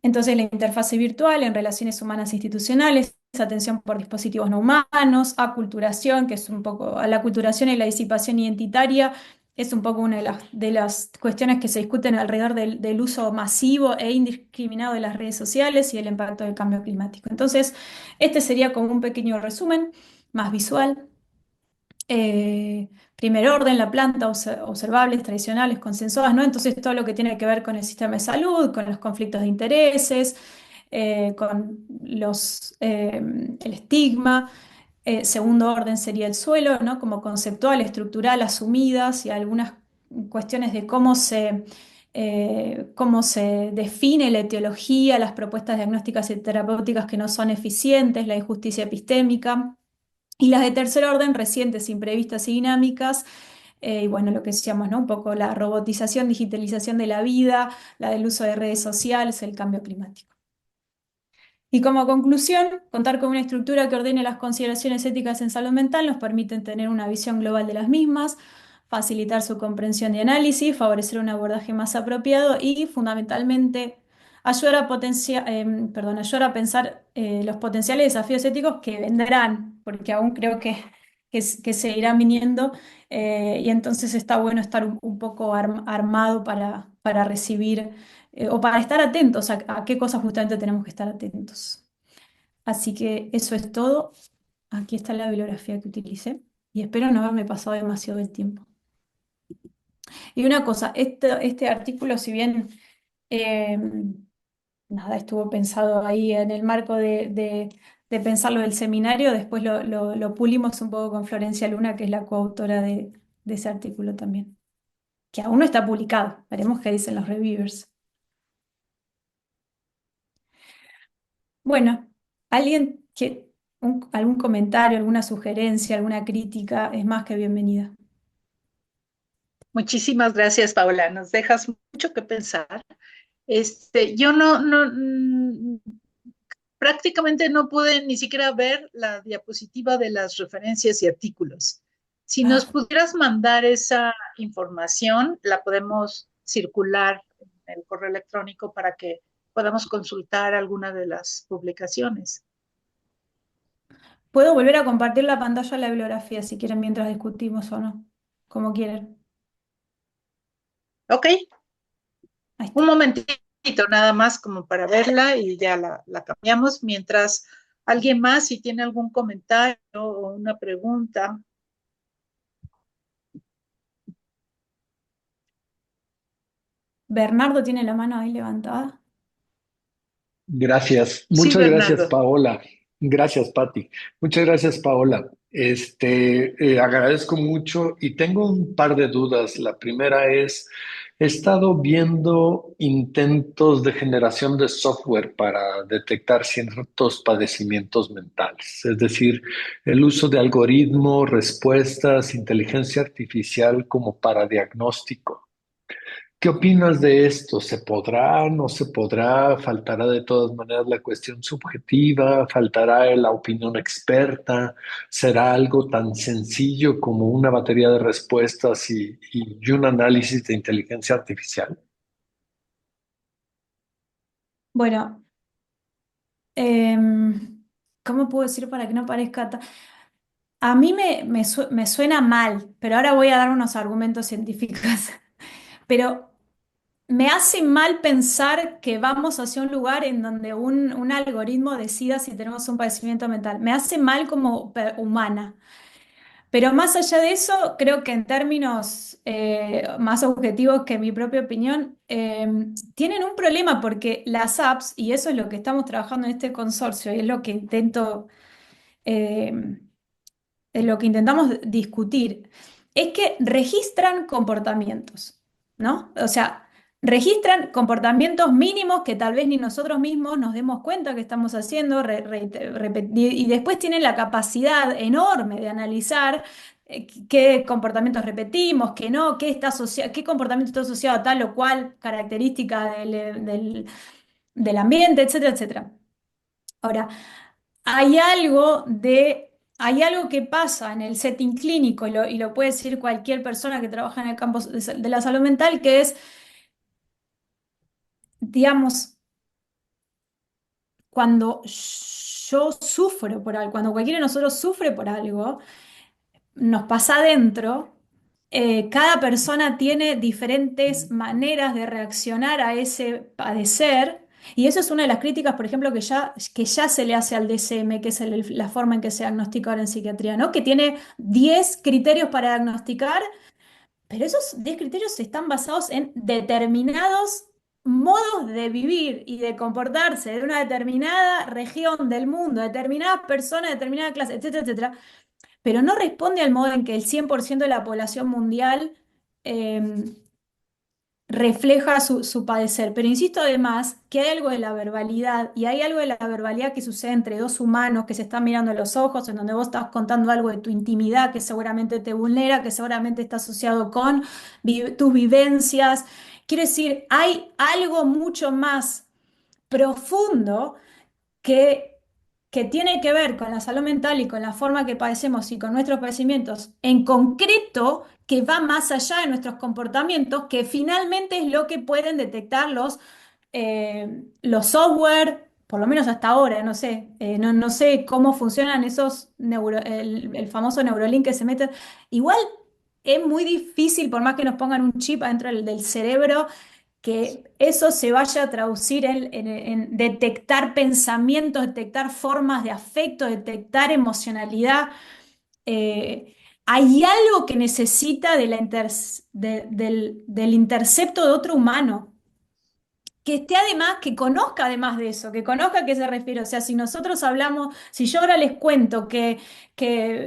Entonces, la interfase virtual en relaciones humanas e institucionales, atención por dispositivos no humanos, aculturación, que es un poco, a la aculturación y la disipación identitaria, es un poco una de las cuestiones que se discuten alrededor del uso masivo e indiscriminado de las redes sociales y el impacto del cambio climático. Entonces, este sería como un pequeño resumen más visual. Primer orden, la planta, observables, tradicionales, consensuadas, ¿no? Entonces todo lo que tiene que ver con el sistema de salud, con los conflictos de intereses, con el estigma. Segundo orden sería el suelo, ¿no? Como conceptual, estructural, asumidas y algunas cuestiones de cómo se define la etiología, las propuestas diagnósticas y terapéuticas que no son eficientes, la injusticia epistémica. Y las de tercer orden, recientes, imprevistas y dinámicas, y bueno, lo que decíamos, ¿no? Un poco la robotización, digitalización de la vida, la del uso de redes sociales, el cambio climático. Y como conclusión, contar con una estructura que ordene las consideraciones éticas en salud mental nos permite tener una visión global de las mismas, facilitar su comprensión y análisis, favorecer un abordaje más apropiado y, fundamentalmente, ayudar a pensar los potenciales desafíos éticos que vendrán, porque aún creo que seguirán viniendo, y entonces está bueno estar un poco armado para recibir o para estar atentos a qué cosas justamente tenemos que estar atentos. Así que eso es todo. Aquí está la bibliografía que utilicé y espero no haberme pasado demasiado el tiempo. Y una cosa, este artículo, si bien eh, nada, estuvo pensado ahí en el marco de pensar lo del seminario, después lo pulimos un poco con Florencia Luna, que es la coautora de ese artículo también, que aún no está publicado. Veremos qué dicen los reviewers. Bueno, alguien que algún comentario, alguna sugerencia, alguna crítica es más que bienvenida. Muchísimas gracias, Paola. Nos dejas mucho que pensar. Yo prácticamente no pude ni siquiera ver la diapositiva de las referencias y artículos. Si nos Ah, pudieras mandar esa información, la podemos circular en el correo electrónico para que podamos consultar alguna de las publicaciones. puedo volver a compartir la pantalla de la bibliografía si quieren mientras discutimos o no, como quieran. Ok, Ahí un está. momentito nada más como para verla y ya la cambiamos. Mientras alguien más, si tiene algún comentario o una pregunta. Bernardo tiene la mano ahí levantada. Gracias, Sí, muchas gracias, Bernardo. Paola. Gracias, Patti. Muchas gracias, Paola. Agradezco mucho y tengo un par de dudas. La primera es, he estado viendo intentos de generación de software para detectar ciertos padecimientos mentales, es decir, el uso de algoritmos, respuestas, inteligencia artificial como para diagnóstico. ¿Qué opinas de esto? ¿Se podrá? ¿No se podrá? ¿Faltará de todas maneras la cuestión subjetiva? ¿Faltará la opinión experta? ¿Será algo tan sencillo como una batería de respuestas y un análisis de inteligencia artificial? Bueno, em, ¿cómo puedo decir para que no parezca tan... A mí me suena mal, pero ahora voy a dar unos argumentos científicos. Pero me hace mal pensar que vamos hacia un lugar en donde un algoritmo decida si tenemos un padecimiento mental. Me hace mal como humana. Pero más allá de eso, creo que en términos más objetivos que mi propia opinión, tienen un problema porque las apps, y eso es lo que estamos trabajando en este consorcio, y es lo que eh, es lo que intentamos discutir, es que registran comportamientos, ¿no? O sea, registran comportamientos mínimos que tal vez ni nosotros mismos nos demos cuenta que estamos haciendo, y después tienen la capacidad enorme de analizar qué comportamientos repetimos, qué no, qué comportamiento está asociado a tal o cual característica del ambiente, etcétera, etcétera. Ahora, hay algo que pasa en el setting clínico, y lo puede decir cualquier persona que trabaja en el campo de la salud mental, que es, digamos, cuando yo sufro por algo, cuando cualquiera de nosotros sufre por algo, nos pasa adentro. Cada persona tiene diferentes maneras de reaccionar a ese padecer, y eso es una de las críticas, por ejemplo, que ya se le hace al DSM, que es la forma en que se diagnostica ahora en psiquiatría, ¿no? Que tiene 10 criterios para diagnosticar, pero esos 10 criterios están basados en determinados modos de vivir y de comportarse de una determinada región del mundo, determinadas personas, determinada clase, etcétera, etcétera, pero no responde al modo en que el 100% de la población mundial eh, refleja su padecer. Pero insisto además que hay algo de la verbalidad, y hay algo de la verbalidad que sucede entre dos humanos que se están mirando a los ojos, en donde vos estás contando algo de tu intimidad que seguramente te vulnera, que seguramente está asociado con tus vivencias. Quiero decir, hay algo mucho más profundo que, que tiene que ver con la salud mental y con la forma que padecemos y con nuestros padecimientos en concreto, que va más allá de nuestros comportamientos, que finalmente es lo que pueden detectar los software, por lo menos hasta ahora, no sé, no sé cómo funcionan el famoso Neurolink que se mete. Igual es muy difícil, por más que nos pongan un chip adentro del cerebro, que eso se vaya a traducir en detectar pensamientos, detectar formas de afecto, detectar emocionalidad. Hay algo que necesita del intercepto de otro humano que esté además, que conozca además de eso, que conozca a qué se refiere. O sea, si nosotros hablamos, si yo ahora les cuento que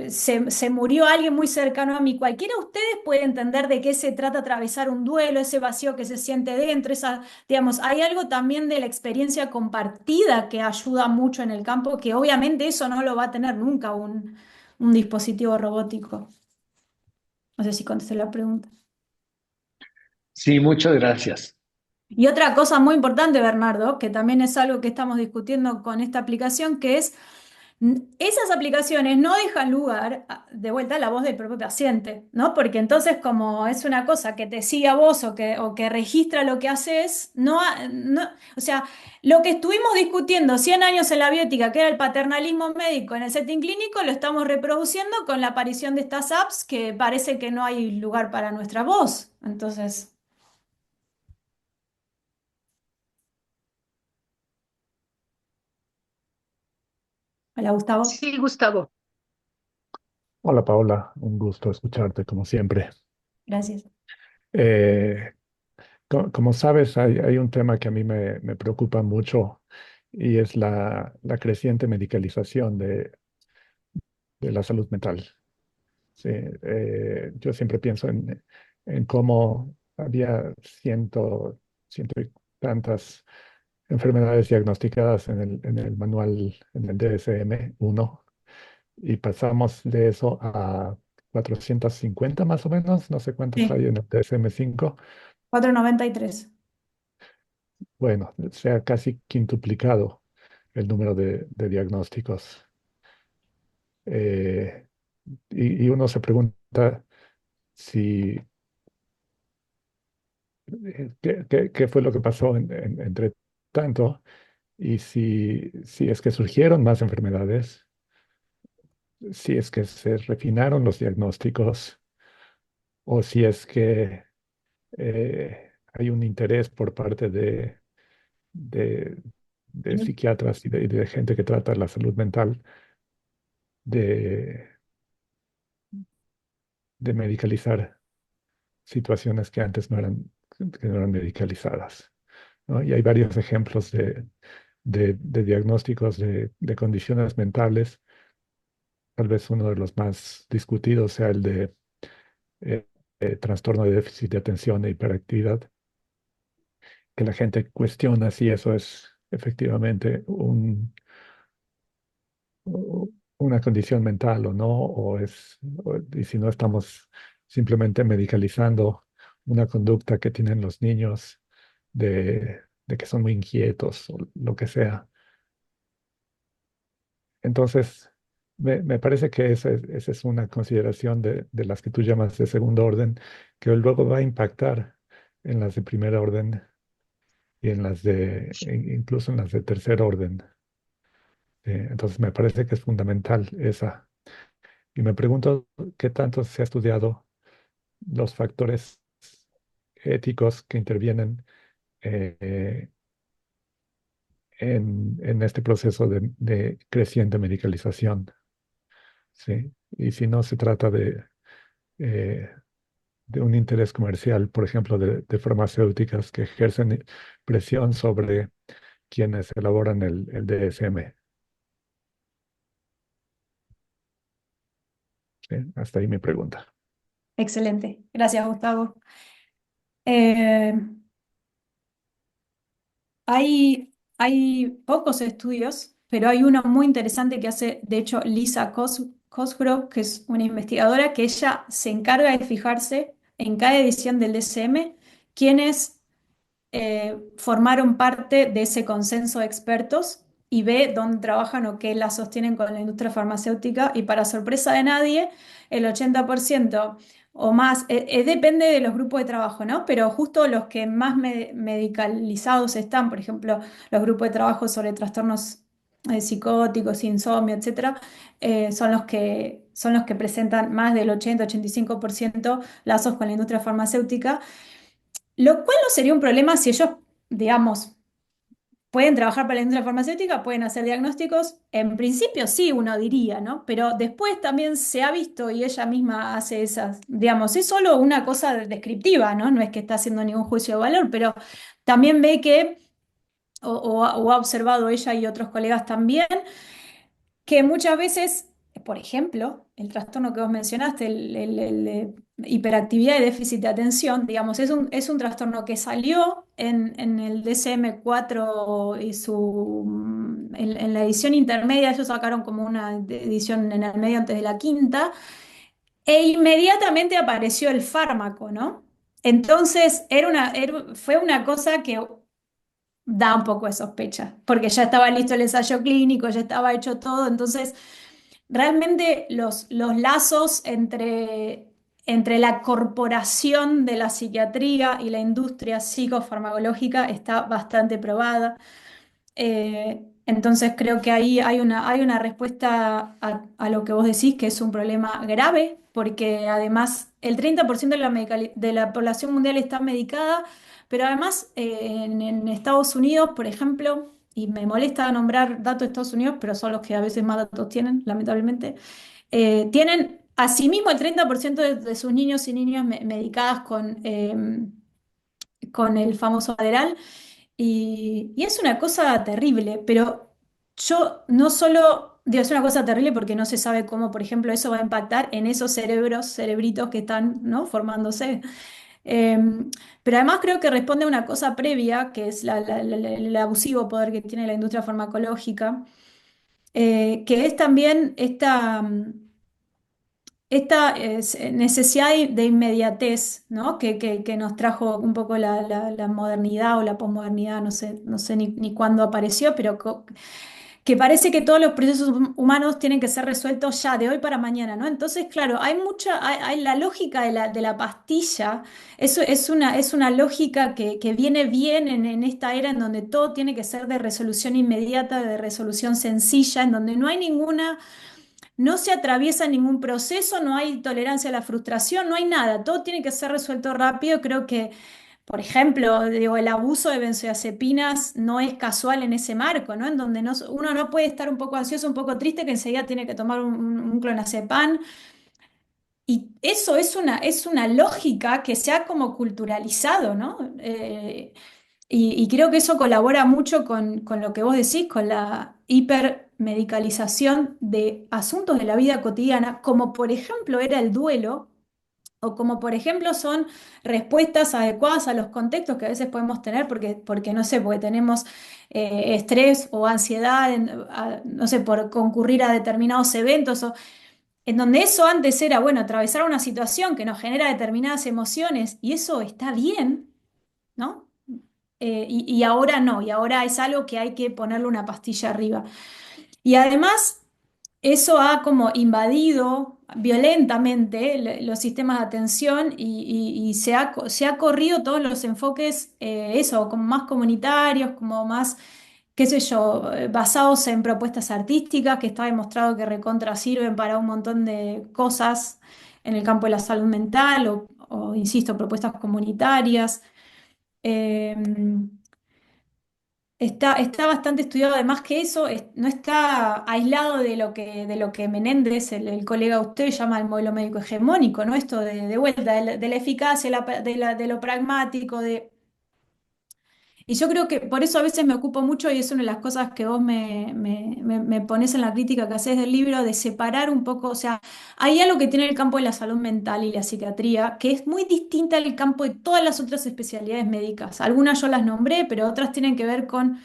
se murió alguien muy cercano a mí, cualquiera de ustedes puede entender de qué se trata atravesar un duelo, ese vacío que se siente dentro, digamos, hay algo también de la experiencia compartida que ayuda mucho en el campo, que obviamente eso no lo va a tener nunca un dispositivo robótico. No sé si contesté la pregunta. Sí, muchas gracias. Y otra cosa muy importante, Bernardo, que también es algo que estamos discutiendo con esta aplicación, que es esas aplicaciones no dejan lugar de vuelta a la voz del propio paciente, ¿no? Porque entonces como es una cosa que te sigue a vos o que registra lo que haces, o sea, lo que estuvimos discutiendo 100 años en la biótica, que era el paternalismo médico en el setting clínico, lo estamos reproduciendo con la aparición de estas apps que parece que no hay lugar para nuestra voz. Entonces, hola Gustavo. Sí, Gustavo. Hola Paola, un gusto escucharte como siempre. Gracias. Eh, como sabes, hay un tema que a mí me preocupa mucho y es la creciente medicalización de la salud mental. Sí, yo siempre pienso en cómo había ciento y tantas enfermedades diagnosticadas en el manual, en el DSM-1 y pasamos de eso a 450 más o menos, no sé cuántos Sí, hay en el DSM-5. 493. Bueno, se ha casi quintuplicado el número de diagnósticos. Eh, y uno se pregunta si, qué fue lo que pasó entre tanto y si es que surgieron más enfermedades, si es que se refinaron los diagnósticos o si es que hay un interés por parte de, de psiquiatras y de gente que trata la salud mental de, de medicalizar situaciones que antes no eran medicalizadas, ¿no? Y hay varios ejemplos de diagnósticos de condiciones mentales. Tal vez uno de los más discutidos sea el de eh, trastorno de déficit de atención e hiperactividad, que la gente cuestiona si eso es efectivamente una condición mental o no, y si no estamos simplemente medicalizando una conducta que tienen los niños de que son muy inquietos o lo que sea. Entonces, me parece que esa es una consideración de las que tú llamas de segundo orden, que luego va a impactar en las de primer orden y incluso en las de tercer orden. Entonces, me parece que es fundamental esa. Y me pregunto qué tanto se ha estudiado los factores éticos que intervienen eh, en este proceso de creciente medicalización, ¿sí? Y si no se trata eh, de un interés comercial, por ejemplo, de farmacéuticas que ejercen presión sobre quienes elaboran el DSM. ¿Sí? Hasta ahí mi pregunta. Excelente. Gracias, Gustavo. Eh, hay pocos estudios, pero hay uno muy interesante que hace, de hecho, Lisa Cosgrove, que es una investigadora, que ella se encarga de fijarse en cada edición del DSM quienes formaron parte de ese consenso de expertos y ve dónde trabajan o qué lazos tienen con la industria farmacéutica y para sorpresa de nadie, el 80% o más, depende de los grupos de trabajo, ¿no? Pero justo los que más medicalizados están, por ejemplo, los grupos de trabajo sobre trastornos psicóticos, insomnio, etcétera, son los que presentan más del 80-85% lazos con la industria farmacéutica, lo cual no sería un problema si ellos, digamos, pueden trabajar para la industria farmacéutica, pueden hacer diagnósticos, en principio sí, uno diría, ¿no? Pero después también se ha visto y ella misma hace esas, digamos, es solo una cosa descriptiva, ¿no? No es que está haciendo ningún juicio de valor, pero también ve que, o ha observado ella y otros colegas también, que muchas veces, por ejemplo, el trastorno que vos mencionaste, el hiperactividad y déficit de atención, digamos, es un trastorno que salió en el DSM-4 y en la edición intermedia, ellos sacaron como una edición en el medio antes de la quinta, e inmediatamente apareció el fármaco, ¿no? Entonces, fue una cosa que da un poco de sospecha, porque ya estaba listo el ensayo clínico, ya estaba hecho todo, entonces realmente los lazos entre la corporación de la psiquiatría y la industria psicofarmacológica está bastante probada. Entonces creo que ahí hay una respuesta a lo que vos decís, que es un problema grave, porque además el 30% de de la población mundial está medicada, pero además en Estados Unidos, por ejemplo, y me molesta nombrar datos de Estados Unidos, pero son los que a veces más datos tienen, lamentablemente, tienen asimismo el 30% de sus niños y niñas medicadas con el famoso Adderall. Y es una cosa terrible, pero yo no solo digo, es una cosa terrible porque no se sabe cómo, por ejemplo, eso va a impactar en esos cerebritos que están, ¿no? formándose. Eh, pero además creo que responde a una cosa previa, que es el abusivo poder que tiene la industria farmacológica, que es también esta necesidad de inmediatez, ¿no? Que nos trajo un poco la modernidad o la posmodernidad, no sé ni cuándo apareció, pero que parece que todos los procesos humanos tienen que ser resueltos ya, de hoy para mañana, ¿no? Entonces, claro, hay la lógica de la pastilla, eso es una lógica que viene bien en esta era en donde todo tiene que ser de resolución inmediata, de resolución sencilla, en donde no hay ninguna no se atraviesa ningún proceso, no hay tolerancia a la frustración, no hay nada, todo tiene que ser resuelto rápido. Creo que, por ejemplo, digo, el abuso de benzodiazepinas no es casual en ese marco, ¿no? En donde uno no puede estar un poco ansioso, un poco triste, que enseguida tiene que tomar un clonazepam. Y eso es una lógica que se ha como culturalizado, ¿no? Y creo que eso colabora mucho con lo que vos decís, con la hipermedicalización de asuntos de la vida cotidiana, como por ejemplo era el duelo, o como por ejemplo son respuestas adecuadas a los contextos que a veces podemos tener, porque no sé, porque tenemos estrés o ansiedad, no sé, por concurrir a determinados eventos, o en donde eso antes era, bueno, atravesar una situación que nos genera determinadas emociones, y eso está bien, ¿no? Y ahora no, y ahora es algo que hay que ponerle una pastilla arriba. Y además, eso ha como invadido violentamente los sistemas de atención y se ha corrido todos los enfoques, eso, como más comunitarios, como más, qué sé yo, basados en propuestas artísticas, que está demostrado que recontra sirven para un montón de cosas en el campo de la salud mental insisto, propuestas comunitarias. Eh, está bastante estudiado, además que eso no está aislado de lo que Menéndez, el colega de usted, llama el modelo médico hegemónico, ¿no? Esto de vuelta, de la eficacia, de lo pragmático, y yo creo que por eso a veces me ocupo mucho, y es una de las cosas que vos me pones en la crítica que haces del libro, de separar un poco, o sea, hay algo que tiene el campo de la salud mental y la psiquiatría, que es muy distinta al campo de todas las otras especialidades médicas. Algunas yo las nombré, pero otras tienen que ver con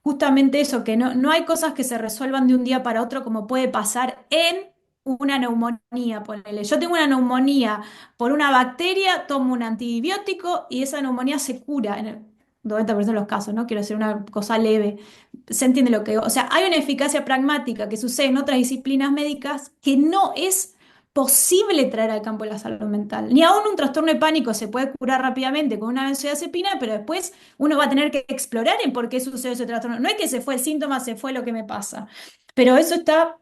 justamente eso, que no hay cosas que se resuelvan de un día para otro como puede pasar en una neumonía, ponele. Yo tengo una neumonía por una bacteria, tomo un antibiótico y esa neumonía se cura. 90% de los casos, ¿no? Quiero hacer una cosa leve. Se entiende lo que digo. O sea, hay una eficacia pragmática que sucede en otras disciplinas médicas que no es posible traer al campo de la salud mental. Ni aún un trastorno de pánico se puede curar rápidamente con una benzodiazepina, pero después uno va a tener que explorar en por qué sucede ese trastorno. No es que se fue el síntoma, se fue lo que me pasa. Pero eso está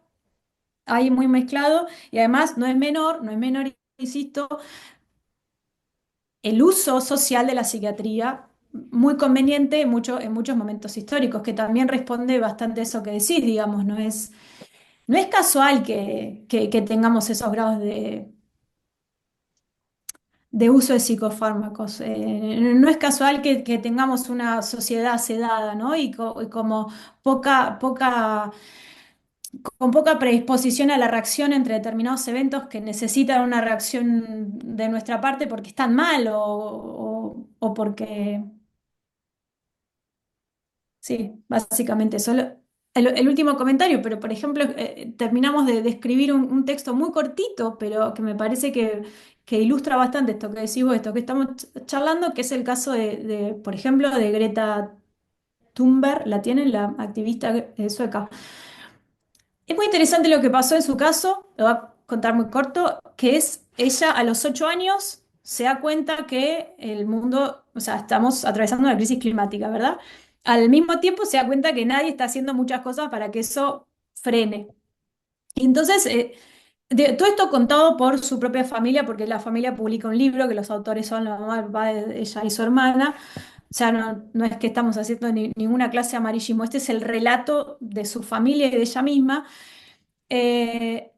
ahí muy mezclado y además no es menor, insisto, el uso social de la psiquiatría, muy conveniente en muchos momentos históricos, que también responde bastante a eso que decís, digamos, no es casual que tengamos esos grados de uso de psicofármacos. No es casual que tengamos una sociedad sedada, ¿no? Y como poca con poca predisposición a la reacción entre determinados eventos que necesitan una reacción de nuestra parte porque están mal o porque, sí, básicamente solo. El último comentario, pero por ejemplo, terminamos de escribir un texto muy cortito, pero que me parece que ilustra bastante esto que decís vos, esto que estamos charlando, que es el caso por ejemplo, de Greta Thunberg, la tienen, la activista sueca. Es muy interesante lo que pasó en su caso, lo voy a contar muy corto, que es ella a los 8 años se da cuenta que el mundo, o sea, estamos atravesando una crisis climática, ¿verdad? Al mismo tiempo se da cuenta que nadie está haciendo muchas cosas para que eso frene. Y entonces, todo esto contado por su propia familia, porque la familia publica un libro, que los autores son la mamá, el papá, ella y su hermana. O sea, no es que estamos haciendo ninguna clase de amarillismo, este es el relato de su familia y de ella misma. eh,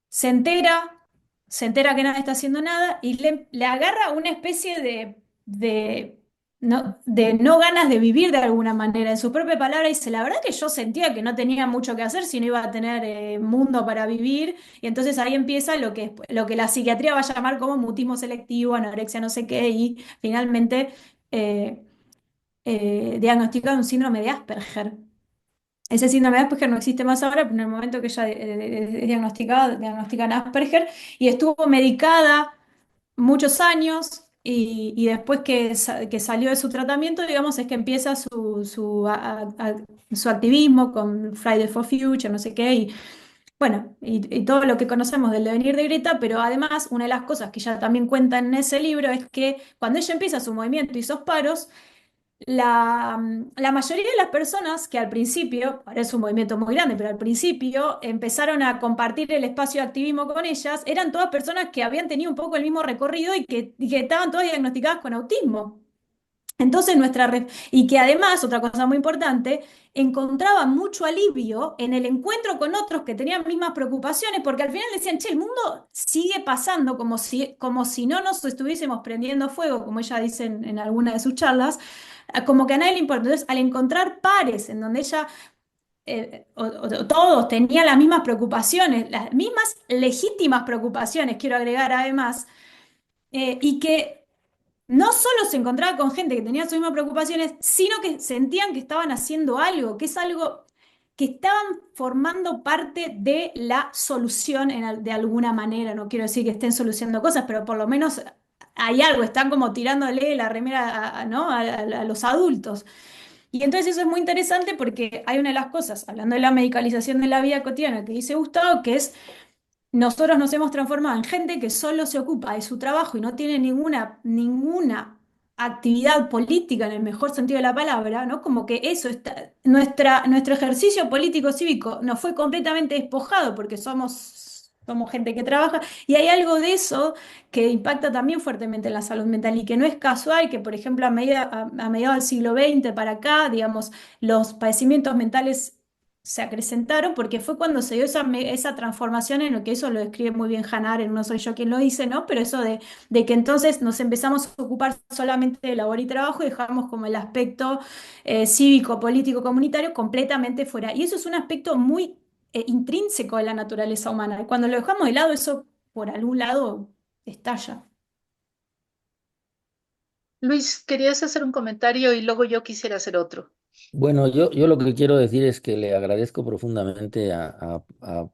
se entera, se entera que nadie está haciendo nada y le agarra una especie de no ganas de vivir de alguna manera. En su propia palabra dice, la verdad que yo sentía que no tenía mucho que hacer si no iba a tener mundo para vivir. Y entonces ahí empieza lo que la psiquiatría va a llamar como mutismo selectivo, anorexia, no sé qué, y finalmente eh, diagnostica un síndrome de Asperger. Ese síndrome de Asperger no existe más ahora, pero en el momento que ella es diagnosticada, diagnostican Asperger y estuvo medicada muchos años y después que salió de su tratamiento, digamos, es que empieza su activismo con Fridays for Future, no sé qué, y bueno, y todo lo que conocemos del devenir de Greta, pero además una de las cosas que ella también cuenta en ese libro es que cuando ella empieza su movimiento y esos paros, la mayoría de las personas que al principio, ahora es un movimiento muy grande, pero al principio empezaron a compartir el espacio de activismo con ellas, eran todas personas que habían tenido un poco el mismo recorrido y que estaban todas diagnosticadas con autismo. Entonces, y que además, otra cosa muy importante, encontraban mucho alivio en el encuentro con otros que tenían mismas preocupaciones, porque al final decían, che, el mundo sigue pasando como si no nos estuviésemos prendiendo fuego, como ella dice en alguna de sus charlas, como que a nadie le importa. Entonces, al encontrar pares en donde ella, todos tenían las mismas preocupaciones, las mismas legítimas preocupaciones, quiero agregar además, y que no solo se encontraba con gente que tenía sus mismas preocupaciones, sino que sentían que estaban haciendo algo, que es algo que estaban formando parte de la solución de alguna manera. No quiero decir que estén solucionando cosas, pero por lo menos hay algo, están como tirándole la remera ¿no? a los adultos. Y entonces eso es muy interesante porque hay una de las cosas, hablando de la medicalización de la vida cotidiana que dice Gustavo, que es nosotros nos hemos transformado en gente que solo se ocupa de su trabajo y no tiene ninguna actividad política en el mejor sentido de la palabra, ¿no? Como que eso está, nuestro ejercicio político cívico nos fue completamente despojado porque somos gente que trabaja y hay algo de eso que impacta también fuertemente en la salud mental y que no es casual que, por ejemplo, a mediados del siglo XX para acá, digamos, los padecimientos mentales se acrecentaron porque fue cuando se dio esa transformación en lo que eso lo describe muy bien Hannah Arendt, no soy yo quien lo dice, ¿no? Pero eso de que entonces nos empezamos a ocupar solamente de labor y trabajo y dejamos como el aspecto cívico, político, comunitario completamente fuera. Y eso es un aspecto muy intrínseco de la naturaleza humana. Y cuando lo dejamos de lado, eso por algún lado estalla. Luis, querías hacer un comentario y luego yo quisiera hacer otro. Bueno, yo lo que quiero decir es que le agradezco profundamente a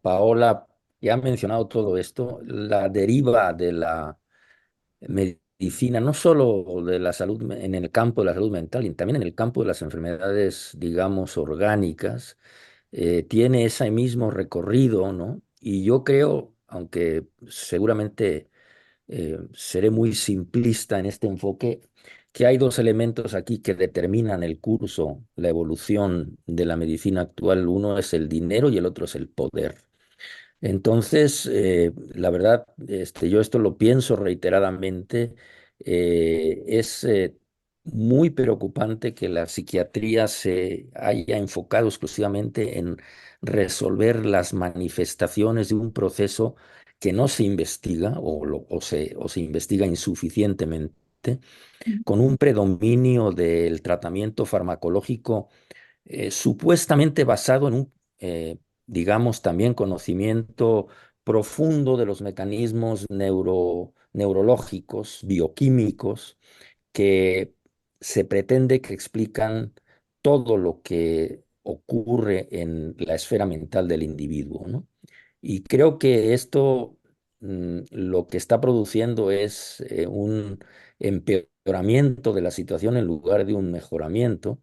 Paola, que ha mencionado todo esto, la deriva de la medicina medicina, no solo de la salud, en el campo de la salud mental, y también en el campo de las enfermedades, digamos, orgánicas, tiene ese mismo recorrido, ¿no? Y yo creo, aunque seguramente seré muy simplista en este enfoque, que hay dos elementos aquí que determinan el curso, la evolución de la medicina actual. Uno es el dinero y el otro es el poder. Entonces, la verdad, yo esto lo pienso reiteradamente, es muy preocupante que la psiquiatría se haya enfocado exclusivamente en resolver las manifestaciones de un proceso que no se investiga o se investiga insuficientemente, con un predominio del tratamiento farmacológico supuestamente basado en un, digamos, también conocimiento profundo de los mecanismos neurológicos, bioquímicos, que se pretende que explican todo lo que ocurre en la esfera mental del individuo, ¿no? Y creo que esto lo que está produciendo es un empeoramiento de la situación en lugar de un mejoramiento.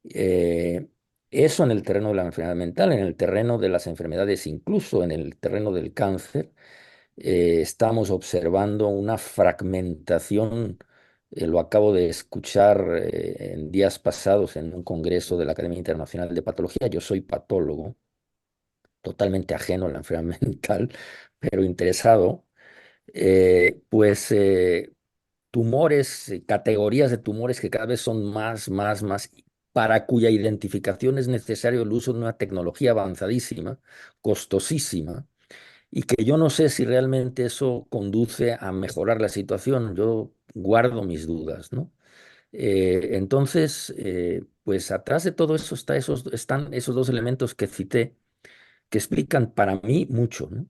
Eh, Eso en el terreno de la enfermedad mental, en el terreno de las enfermedades, incluso en el terreno del cáncer, estamos observando una fragmentación. Lo acabo de escuchar en días pasados en un congreso de la Academia Internacional de Patología. Yo soy patólogo, totalmente ajeno a la enfermedad mental, pero interesado. Pues tumores, categorías de tumores que cada vez son más, para cuya identificación es necesario el uso de una tecnología avanzadísima, costosísima, y que yo no sé si realmente eso conduce a mejorar la situación. Yo guardo mis dudas, ¿no? Entonces, pues atrás de todo eso están esos dos elementos que cité, que explican para mí mucho, ¿no?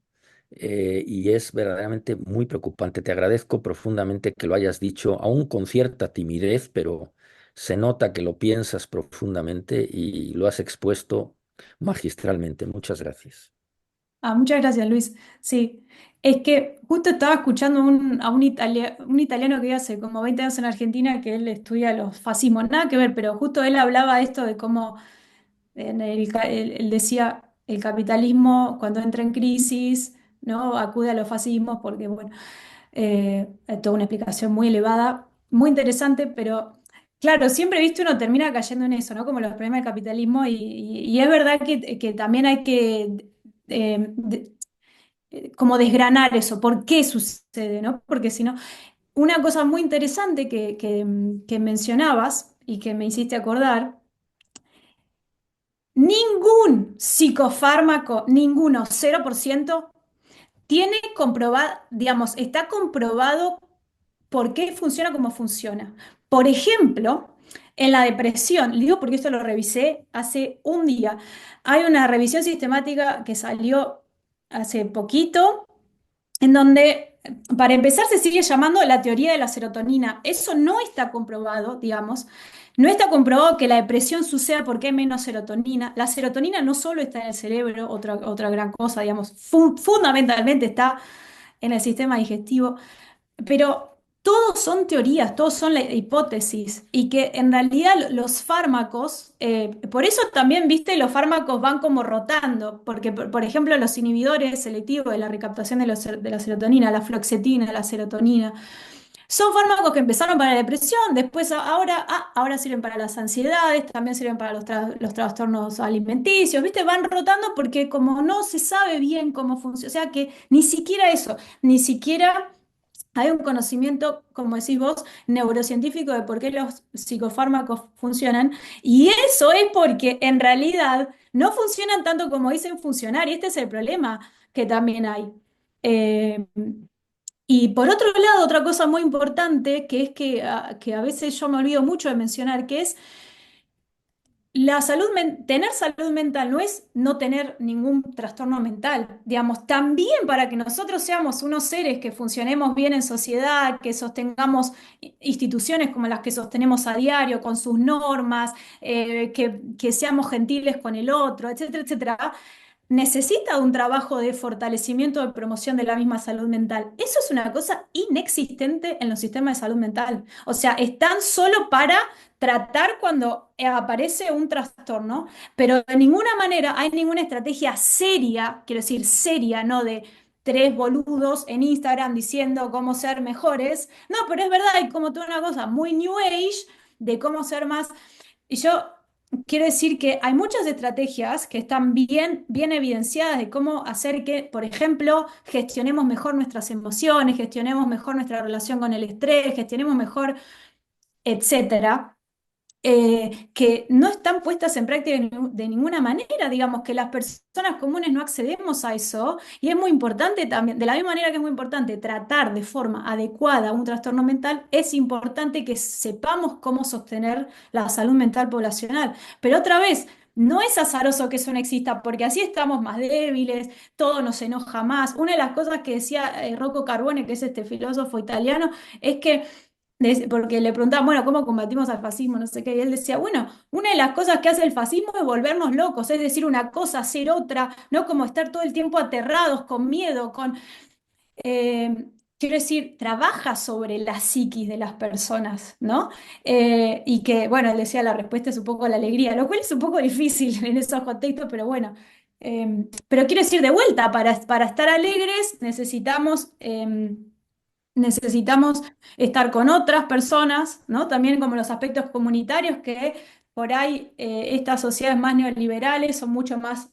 Y es verdaderamente muy preocupante. Te agradezco profundamente que lo hayas dicho, aún con cierta timidez, pero se nota que lo piensas profundamente y lo has expuesto magistralmente. Muchas gracias. Muchas gracias, Luis. Sí, es que justo estaba escuchando un italiano que vive hace como 20 años en Argentina, que él estudia los fascismos, nada que ver, pero justo él hablaba esto de cómo él decía, el capitalismo cuando entra en crisis, ¿no? Acude a los fascismos porque, bueno, hay toda una explicación muy elevada, muy interesante, pero claro, siempre, viste, uno termina cayendo en eso, ¿no? Como los problemas del capitalismo y es verdad que también hay que como desgranar eso, por qué sucede, ¿no? Porque si no, una cosa muy interesante que mencionabas y que me hiciste acordar, ningún psicofármaco, ninguno, 0%, tiene comprobado, digamos, está comprobado por qué funciona como funciona. Por ejemplo, en la depresión, le digo porque esto lo revisé hace un día, hay una revisión sistemática que salió hace poquito, en donde, para empezar, se sigue llamando la teoría de la serotonina. Eso no está comprobado, digamos. No está comprobado que la depresión suceda porque hay menos serotonina. La serotonina no solo está en el cerebro, otra gran cosa, digamos, fundamentalmente está en el sistema digestivo, pero todos son teorías, todos son la hipótesis y que en realidad los fármacos, por eso también, viste, los fármacos van como rotando, porque por ejemplo los inhibidores selectivos de la recaptación de la serotonina, la fluoxetina, la serotonina, son fármacos que empezaron para la depresión, después ahora sirven para las ansiedades, también sirven para los trastornos alimenticios, viste, van rotando porque como no se sabe bien cómo funciona, o sea que ni siquiera eso, ni siquiera hay un conocimiento, como decís vos, neurocientífico de por qué los psicofármacos funcionan. Y eso es porque en realidad no funcionan tanto como dicen funcionar. Y este es el problema que también hay. Eh, y por otro lado, otra cosa muy importante, que es que a veces yo me olvido mucho de mencionar, que es tener salud mental no es no tener ningún trastorno mental. Digamos, también para que nosotros seamos unos seres que funcionemos bien en sociedad, que sostengamos instituciones como las que sostenemos a diario, con sus normas, que seamos gentiles con el otro, etcétera, etcétera. necesita un trabajo de fortalecimiento de promoción de la misma salud mental. Eso es una cosa inexistente en los sistemas de salud mental. O sea, están solo para tratar cuando aparece un trastorno, pero de ninguna manera hay ninguna estrategia seria, quiero decir seria, no de tres boludos en Instagram diciendo cómo ser mejores. No, pero es verdad, hay como toda una cosa muy New Age de cómo ser más. Y yo quiero decir que hay muchas estrategias que están bien evidenciadas de cómo hacer que, por ejemplo, gestionemos mejor nuestras emociones, gestionemos mejor nuestra relación con el estrés, gestionemos mejor, etcétera, que no están puestas en práctica de ninguna manera. Digamos que las personas comunes no accedemos a eso y es muy importante también, de la misma manera que es muy importante tratar de forma adecuada un trastorno mental, es importante que sepamos cómo sostener la salud mental poblacional. Pero otra vez, no es azaroso que eso no exista, porque así estamos más débiles, todo nos enoja más. Una de las cosas que decía Rocco Carbone, que es este filósofo italiano, es que porque le preguntaban, bueno, ¿cómo combatimos al fascismo? No sé qué. Y él decía, bueno, una de las cosas que hace el fascismo es volvernos locos, es decir, una cosa, hacer otra, no como estar todo el tiempo aterrados, con miedo, quiero decir, trabaja sobre la psiquis de las personas, ¿no? Y que, bueno, él decía, la respuesta es un poco la alegría, lo cual es un poco difícil en esos contextos, pero bueno. Pero quiero decir, de vuelta, para estar alegres necesitamos estar con otras personas, ¿no? También como los aspectos comunitarios que por ahí estas sociedades más neoliberales son mucho más,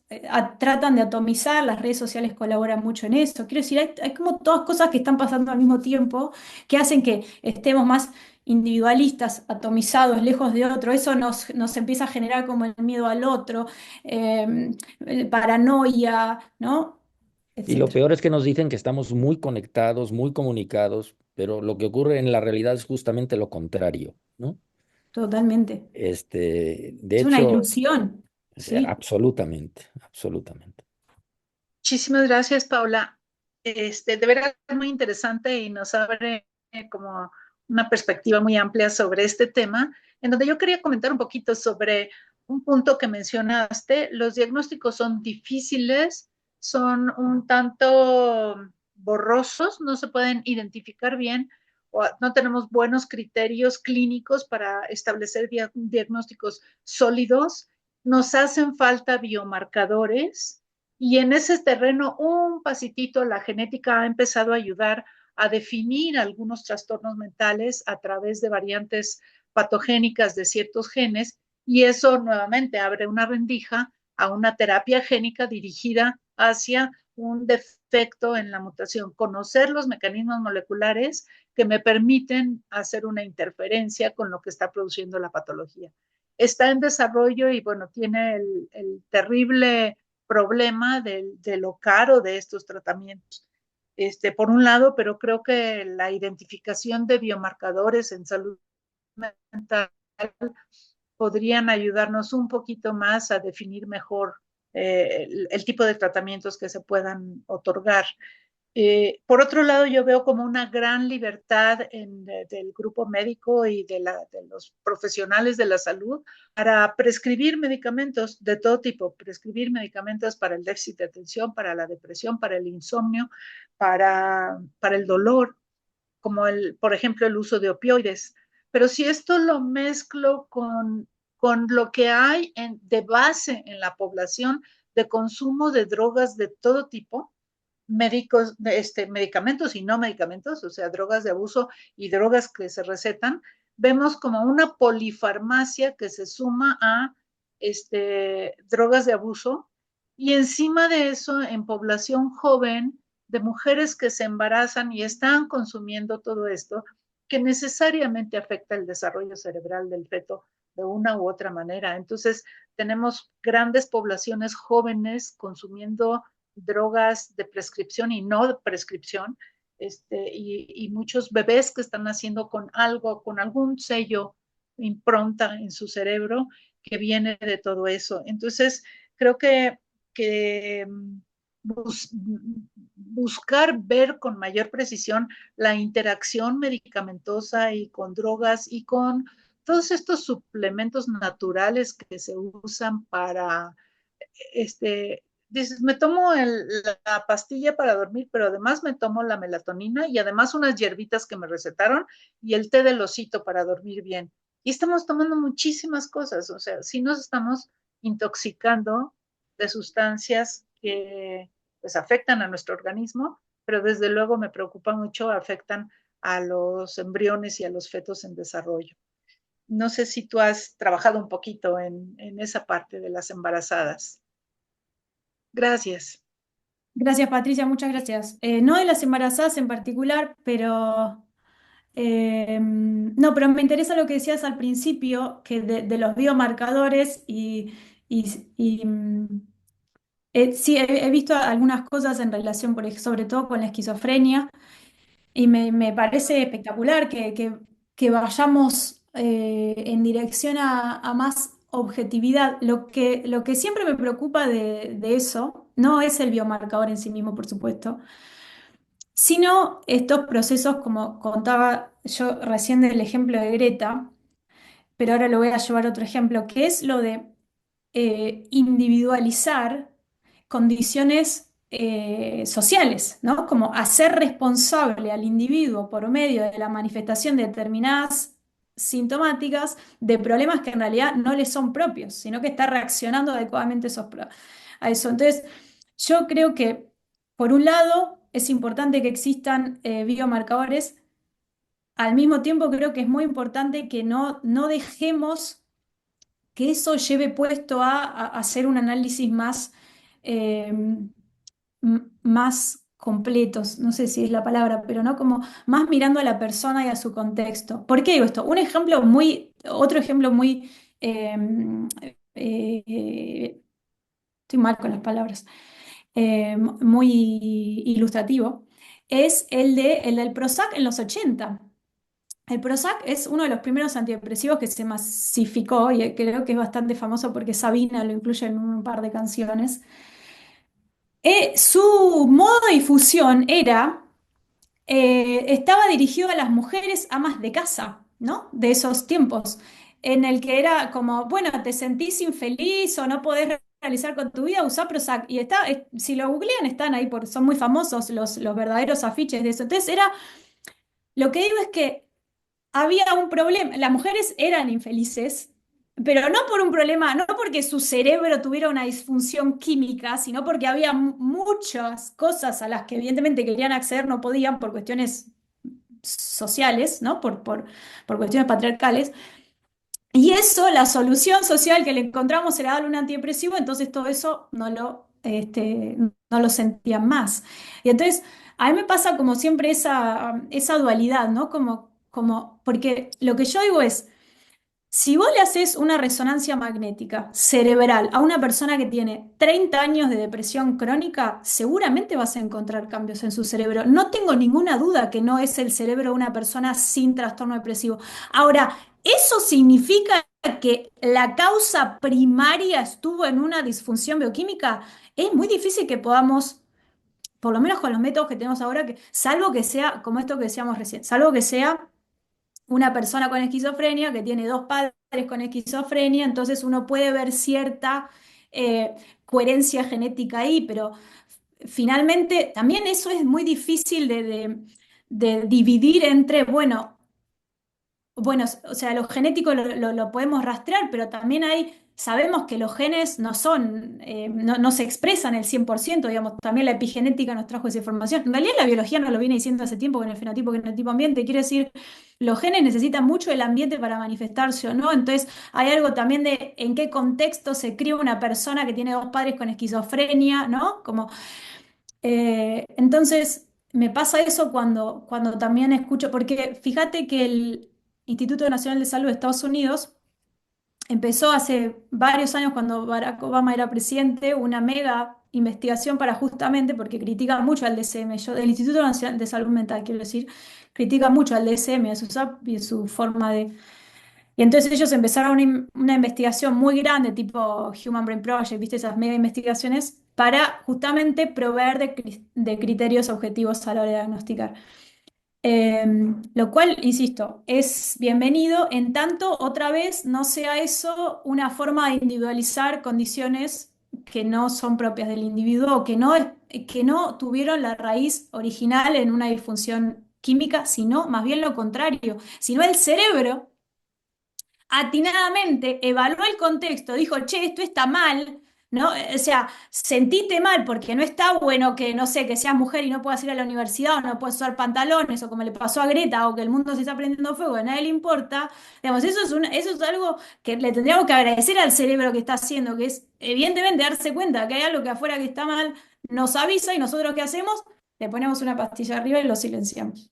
tratan de atomizar, las redes sociales colaboran mucho en eso. Quiero decir, hay como todas cosas que están pasando al mismo tiempo que hacen que estemos más individualistas, atomizados, lejos de otro. Eso nos empieza a generar como el miedo al otro, eh, paranoia, ¿no? Y lo Etcétera. peor es que nos dicen que estamos muy conectados, muy comunicados, pero lo que ocurre en la realidad es justamente lo contrario, ¿no? Totalmente. De Es una hecho, ilusión, sí, absolutamente, absolutamente. Muchísimas gracias, Paula. De verdad es muy interesante y nos abre como una perspectiva muy amplia sobre este tema, en donde yo quería comentar un poquito sobre un punto que mencionaste. Los diagnósticos son difíciles, son un tanto borrosos, no se pueden identificar bien o no tenemos buenos criterios clínicos para establecer diagnósticos sólidos. Nos hacen falta biomarcadores y en ese terreno, un pasitito, la genética ha empezado a ayudar a definir algunos trastornos mentales a través de variantes patogénicas de ciertos genes y eso nuevamente abre una rendija a una terapia génica dirigida hacia un defecto en la mutación, conocer los mecanismos moleculares que me permiten hacer una interferencia con lo que está produciendo la patología. Está en desarrollo y bueno, tiene el terrible problema de lo caro de estos tratamientos. Por un lado, pero creo que la identificación de biomarcadores en salud mental podrían ayudarnos un poquito más a definir mejor el tipo de tratamientos que se puedan otorgar. Por otro lado, yo veo como una gran libertad del grupo médico y de los profesionales de la salud para prescribir medicamentos de todo tipo, prescribir medicamentos para el déficit de atención, para la depresión, para el insomnio, para el dolor, como por ejemplo, el uso de opioides. Pero si esto lo mezclo con lo que hay de base en la población de consumo de drogas de todo tipo, medicamentos y no medicamentos, o sea, drogas de abuso y drogas que se recetan, vemos como una polifarmacia que se suma a drogas de abuso y encima de eso, en población joven, de mujeres que se embarazan y están consumiendo todo esto, que necesariamente afecta el desarrollo cerebral del feto de una u otra manera. Entonces, tenemos grandes poblaciones jóvenes consumiendo drogas de prescripción y no de prescripción, y muchos bebés que están naciendo con algo, con algún sello, impronta en su cerebro que viene de todo eso. Entonces, creo que buscar ver con mayor precisión la interacción medicamentosa y con drogas y con todos estos suplementos naturales que se usan para este, dices, me tomo la pastilla para dormir, pero además me tomo la melatonina y además unas hierbitas que me recetaron y el té del osito para dormir bien. Y estamos tomando muchísimas cosas, o sea, sí nos estamos intoxicando de sustancias que pues afectan a nuestro organismo, pero desde luego me preocupa mucho, afectan a los embriones y a los fetos en desarrollo. No sé si tú has trabajado un poquito en esa parte de las embarazadas. Gracias. Gracias, Patricia, muchas gracias. No de las embarazadas en particular, pero no, pero me interesa lo que decías al principio, que de los biomarcadores sí, he visto algunas cosas en relación, sobre todo con la esquizofrenia, y me parece espectacular que vayamos en dirección a más objetividad. Lo que siempre me preocupa de eso no es el biomarcador en sí mismo, por supuesto, sino estos procesos, como contaba yo recién del ejemplo de Greta, pero ahora lo voy a llevar a otro ejemplo, que es lo de individualizar condiciones sociales, ¿no? Como hacer responsable al individuo por medio de la manifestación de determinadas sintomáticas de problemas que en realidad no le son propios, sino que está reaccionando adecuadamente a eso. Entonces, yo creo que, por un lado, es importante que existan biomarcadores. Al mismo tiempo, creo que es muy importante que no dejemos que eso lleve puesto a hacer un análisis eh, más completos, no sé si es la palabra, pero no como más mirando a la persona y a su contexto. ¿Por qué digo esto? Otro ejemplo muy, eh, estoy mal con las palabras, muy ilustrativo, es el del Prozac en los 80. El Prozac es uno de los primeros antidepresivos que se masificó y creo que es bastante famoso porque Sabina lo incluye en un par de canciones. Su modo de difusión estaba dirigido a las mujeres amas de casa, ¿no? De esos tiempos, en el que era como, bueno, te sentís infeliz o no podés realizar con tu vida, usá Prozac. Y si lo googlean, están ahí, porque son muy famosos los verdaderos afiches de eso. Entonces lo que digo es que había un problema, las mujeres eran infelices, pero no por un problema, no porque su cerebro tuviera una disfunción química, sino porque había muchas cosas a las que evidentemente querían acceder, no podían por cuestiones sociales, ¿no? Por cuestiones patriarcales. Y eso, la solución social que le encontramos era darle un antidepresivo, entonces todo eso no lo sentían más. Y entonces, a mí me pasa como siempre esa dualidad, ¿no? Porque lo que yo digo es, si vos le haces una resonancia magnética cerebral a una persona que tiene 30 años de depresión crónica, seguramente vas a encontrar cambios en su cerebro. No tengo ninguna duda que no es el cerebro de una persona sin trastorno depresivo. Ahora, ¿eso significa que la causa primaria estuvo en una disfunción bioquímica? Es muy difícil que podamos, por lo menos con los métodos que tenemos ahora, salvo que sea, como esto que decíamos recién, salvo que sea una persona con esquizofrenia que tiene dos padres con esquizofrenia, entonces uno puede ver cierta eh, coherencia genética ahí, pero finalmente también eso es muy difícil de dividir entre, bueno, o sea, lo genético lo podemos rastrear, pero también sabemos que los genes no se expresan el 100%, digamos, también la epigenética nos trajo esa información. En realidad la biología nos lo viene diciendo hace tiempo con el fenotipo, genotipo, ambiente, quiere decir, los genes necesitan mucho del ambiente para manifestarse o no, entonces hay algo también de en qué contexto se cría una persona que tiene dos padres con esquizofrenia, ¿no? Entonces, me pasa eso cuando también escucho, porque fíjate que el Instituto Nacional de Salud de Estados Unidos empezó hace varios años, cuando Barack Obama era presidente, una mega investigación para justamente, porque critica mucho al DSM, el Instituto Nacional de Salud Mental, quiero decir, critica mucho al DSM, a su SAP y su forma de... Y entonces ellos empezaron una investigación muy grande, tipo Human Brain Project, ¿viste? Esas mega investigaciones, para justamente proveer de criterios objetivos a la hora de diagnosticar. Lo cual, insisto, es bienvenido en tanto otra vez no sea eso una forma de individualizar condiciones que no son propias del individuo, que no tuvieron la raíz original en una disfunción química, sino más bien lo contrario, sino el cerebro atinadamente evaluó el contexto, dijo, che, esto está mal, ¿no? O sea, sentite mal porque no está bueno que, no sé, que seas mujer y no puedas ir a la universidad o no puedas usar pantalones o como le pasó a Greta o que el mundo se está prendiendo fuego y a nadie le importa. Digamos, eso es algo que le tendríamos que agradecer al cerebro que está haciendo, que es evidentemente darse cuenta que hay algo que afuera que está mal, nos avisa y nosotros ¿qué hacemos? Le ponemos una pastilla arriba y lo silenciamos.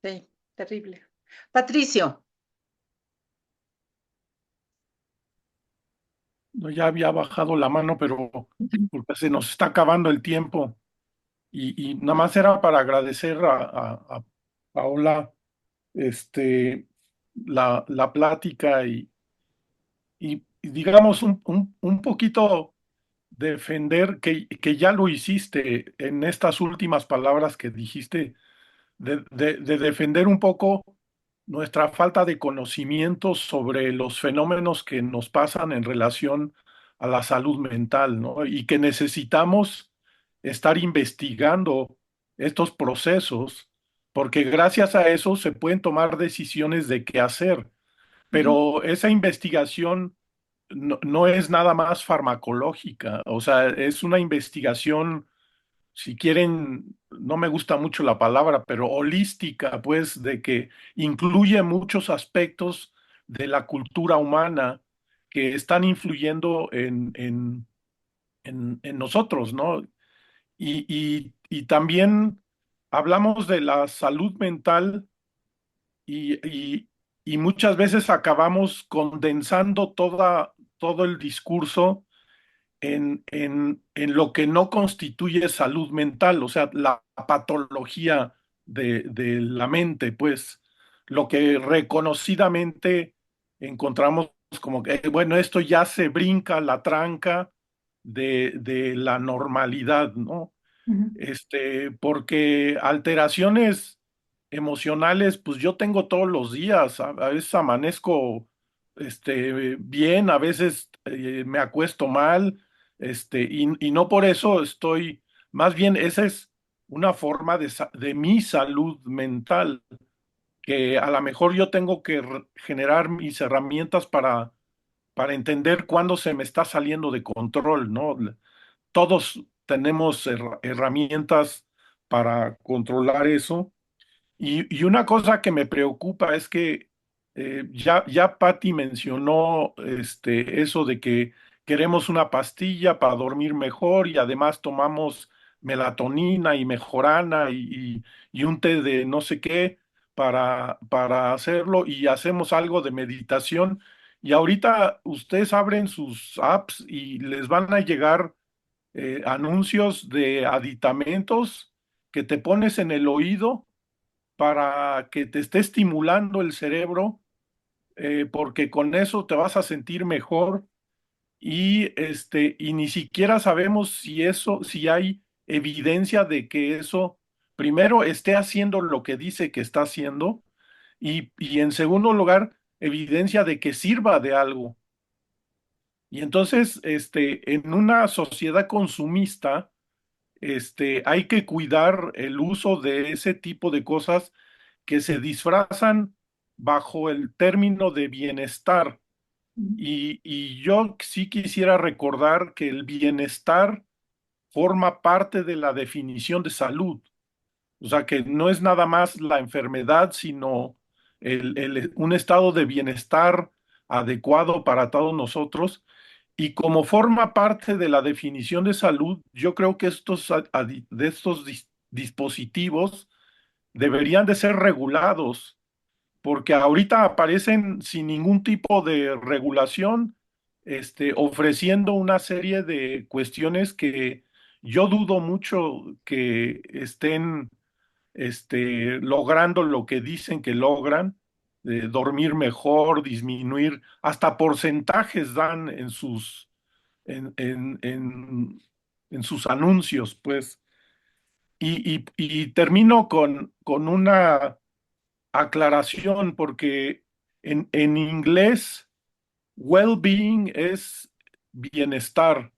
Sí, terrible. Patricio, No, ya había bajado la mano, pero porque se nos está acabando el tiempo. Y nada más era para agradecer a Paola la plática y digamos un poquito defender que ya lo hiciste en estas últimas palabras que dijiste, de defender un poco nuestra falta de conocimiento sobre los fenómenos que nos pasan en relación a la salud mental, ¿no? Y que necesitamos estar investigando estos procesos, porque gracias a eso se pueden tomar decisiones de qué hacer. Ujú, Pero esa investigación no es nada más farmacológica, o sea, es una investigación, si quieren, no me gusta mucho la palabra, pero holística, pues, de que incluye muchos aspectos de la cultura humana que están influyendo en nosotros, ¿no? Y también hablamos de la salud mental y, y- y muchas veces acabamos condensando todo el discurso en lo que no constituye salud mental, o sea, la patología de la mente, pues, lo que reconocidamente encontramos como que, bueno, esto ya se brinca la tranca de la normalidad, ¿no? ujú, Porque alteraciones emocionales, pues yo tengo todos los días, a veces amanezco, bien, a veces me acuesto mal, y no por eso estoy, más bien esa es una forma de mi salud mental, que a lo mejor yo tengo que generar mis herramientas para entender cuándo se me está saliendo de control, ¿no? Todos tenemos herramientas para controlar eso. Y una cosa que me preocupa es que ya Patty mencionó eso de que queremos una pastilla para dormir mejor y además tomamos melatonina y mejorana y un té de no sé qué para hacerlo y hacemos algo de meditación. Y ahorita ustedes abren sus apps y les van a llegar anuncios de aditamentos que te pones en el oído para que te esté estimulando el cerebro, porque con eso te vas a sentir mejor y ni siquiera sabemos si hay evidencia de que eso, primero, esté haciendo lo que dice que está haciendo y en segundo lugar, evidencia de que sirva de algo. Y entonces, en una sociedad consumista, hay que cuidar el uso de ese tipo de cosas que se disfrazan bajo el término de bienestar. ujú. Y yo sí quisiera recordar que el bienestar forma parte de la definición de salud. O sea, que no es nada más la enfermedad, sino un estado de bienestar adecuado para todos nosotros. Y como forma parte de la definición de salud, yo creo que de estos dispositivos deberían de ser regulados, porque ahorita aparecen sin ningún tipo de regulación, ofreciendo una serie de cuestiones que yo dudo mucho que estén, logrando lo que dicen que logran, de dormir mejor, disminuir, hasta porcentajes dan en, en, en, en sus anuncios, pues. Y termino con una aclaración, porque en inglés well-being es bienestar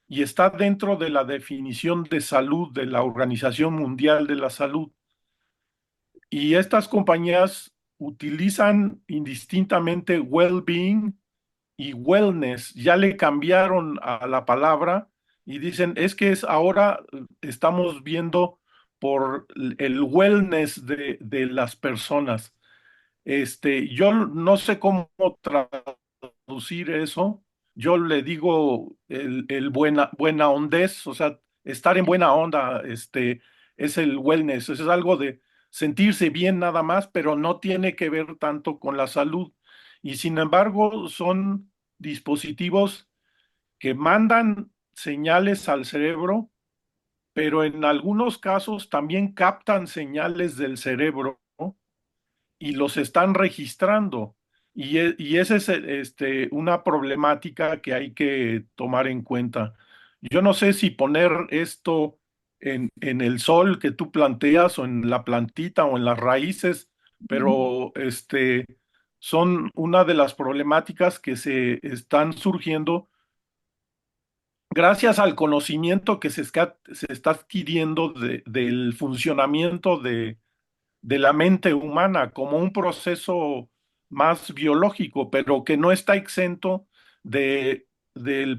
y está dentro de la definición de salud de la Organización Mundial de la Salud. Y estas compañías utilizan indistintamente well-being y wellness. Ya le cambiaron a la palabra y dicen, es que ahora estamos viendo por el wellness de las personas. Yo no sé cómo traducir eso. Yo le digo el buena ondez, o sea, estar en buena onda, es el wellness. Es algo de sentirse bien nada más, pero no tiene que ver tanto con la salud. Y sin embargo, son dispositivos que mandan señales al cerebro, pero en algunos casos también captan señales del cerebro, ¿no? Y los están registrando. Y esa es una problemática que hay que tomar en cuenta. Yo no sé si poner esto en el sol que tú planteas o en la plantita o en las raíces, pero son una de las problemáticas que se están surgiendo gracias al conocimiento que se está adquiriendo del funcionamiento de la mente humana como un proceso más biológico, pero que no está exento del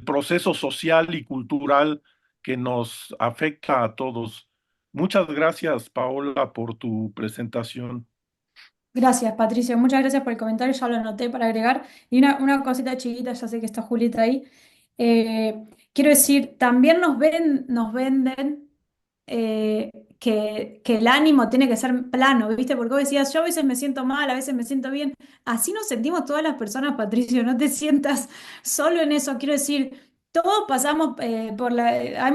proceso social y cultural que nos afecta a todos. Muchas gracias, Paola, por tu presentación. Gracias, Patricio. Muchas gracias por el comentario. Ya lo anoté para agregar. Y una cosita chiquita, ya sé que está Julieta ahí. Quiero decir, también nos venden que el ánimo tiene que ser plano, ¿viste? Porque vos decías, yo a veces me siento mal, a veces me siento bien. Así nos sentimos todas las personas, Patricio. No te sientas solo en eso. Quiero decir, todos pasamos por la... Hay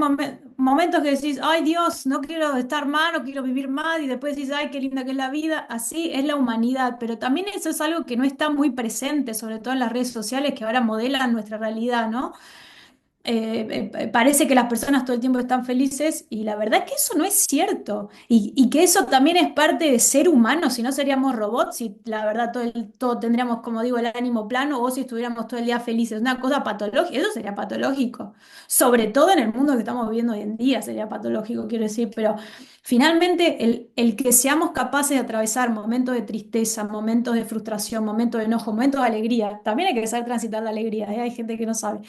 momentos que decís, ay Dios, no quiero estar mal, no quiero vivir mal, y después decís, ay, qué linda que es la vida. Así es la humanidad, pero también eso es algo que no está muy presente, sobre todo en las redes sociales que ahora modelan nuestra realidad, ¿no? Parece que las personas todo el tiempo están felices y la verdad es que eso no es cierto y que eso también es parte de ser humano, si no seríamos robots, si la verdad todo tendríamos, como digo, el ánimo plano o si estuviéramos todo el día felices, una cosa patológica, eso sería patológico, sobre todo en el mundo que estamos viviendo hoy en día sería patológico, quiero decir, pero finalmente el que seamos capaces de atravesar momentos de tristeza, momentos de frustración, momentos de enojo, momentos de alegría, también hay que saber transitar la alegría, ¿eh? Hay gente que no sabe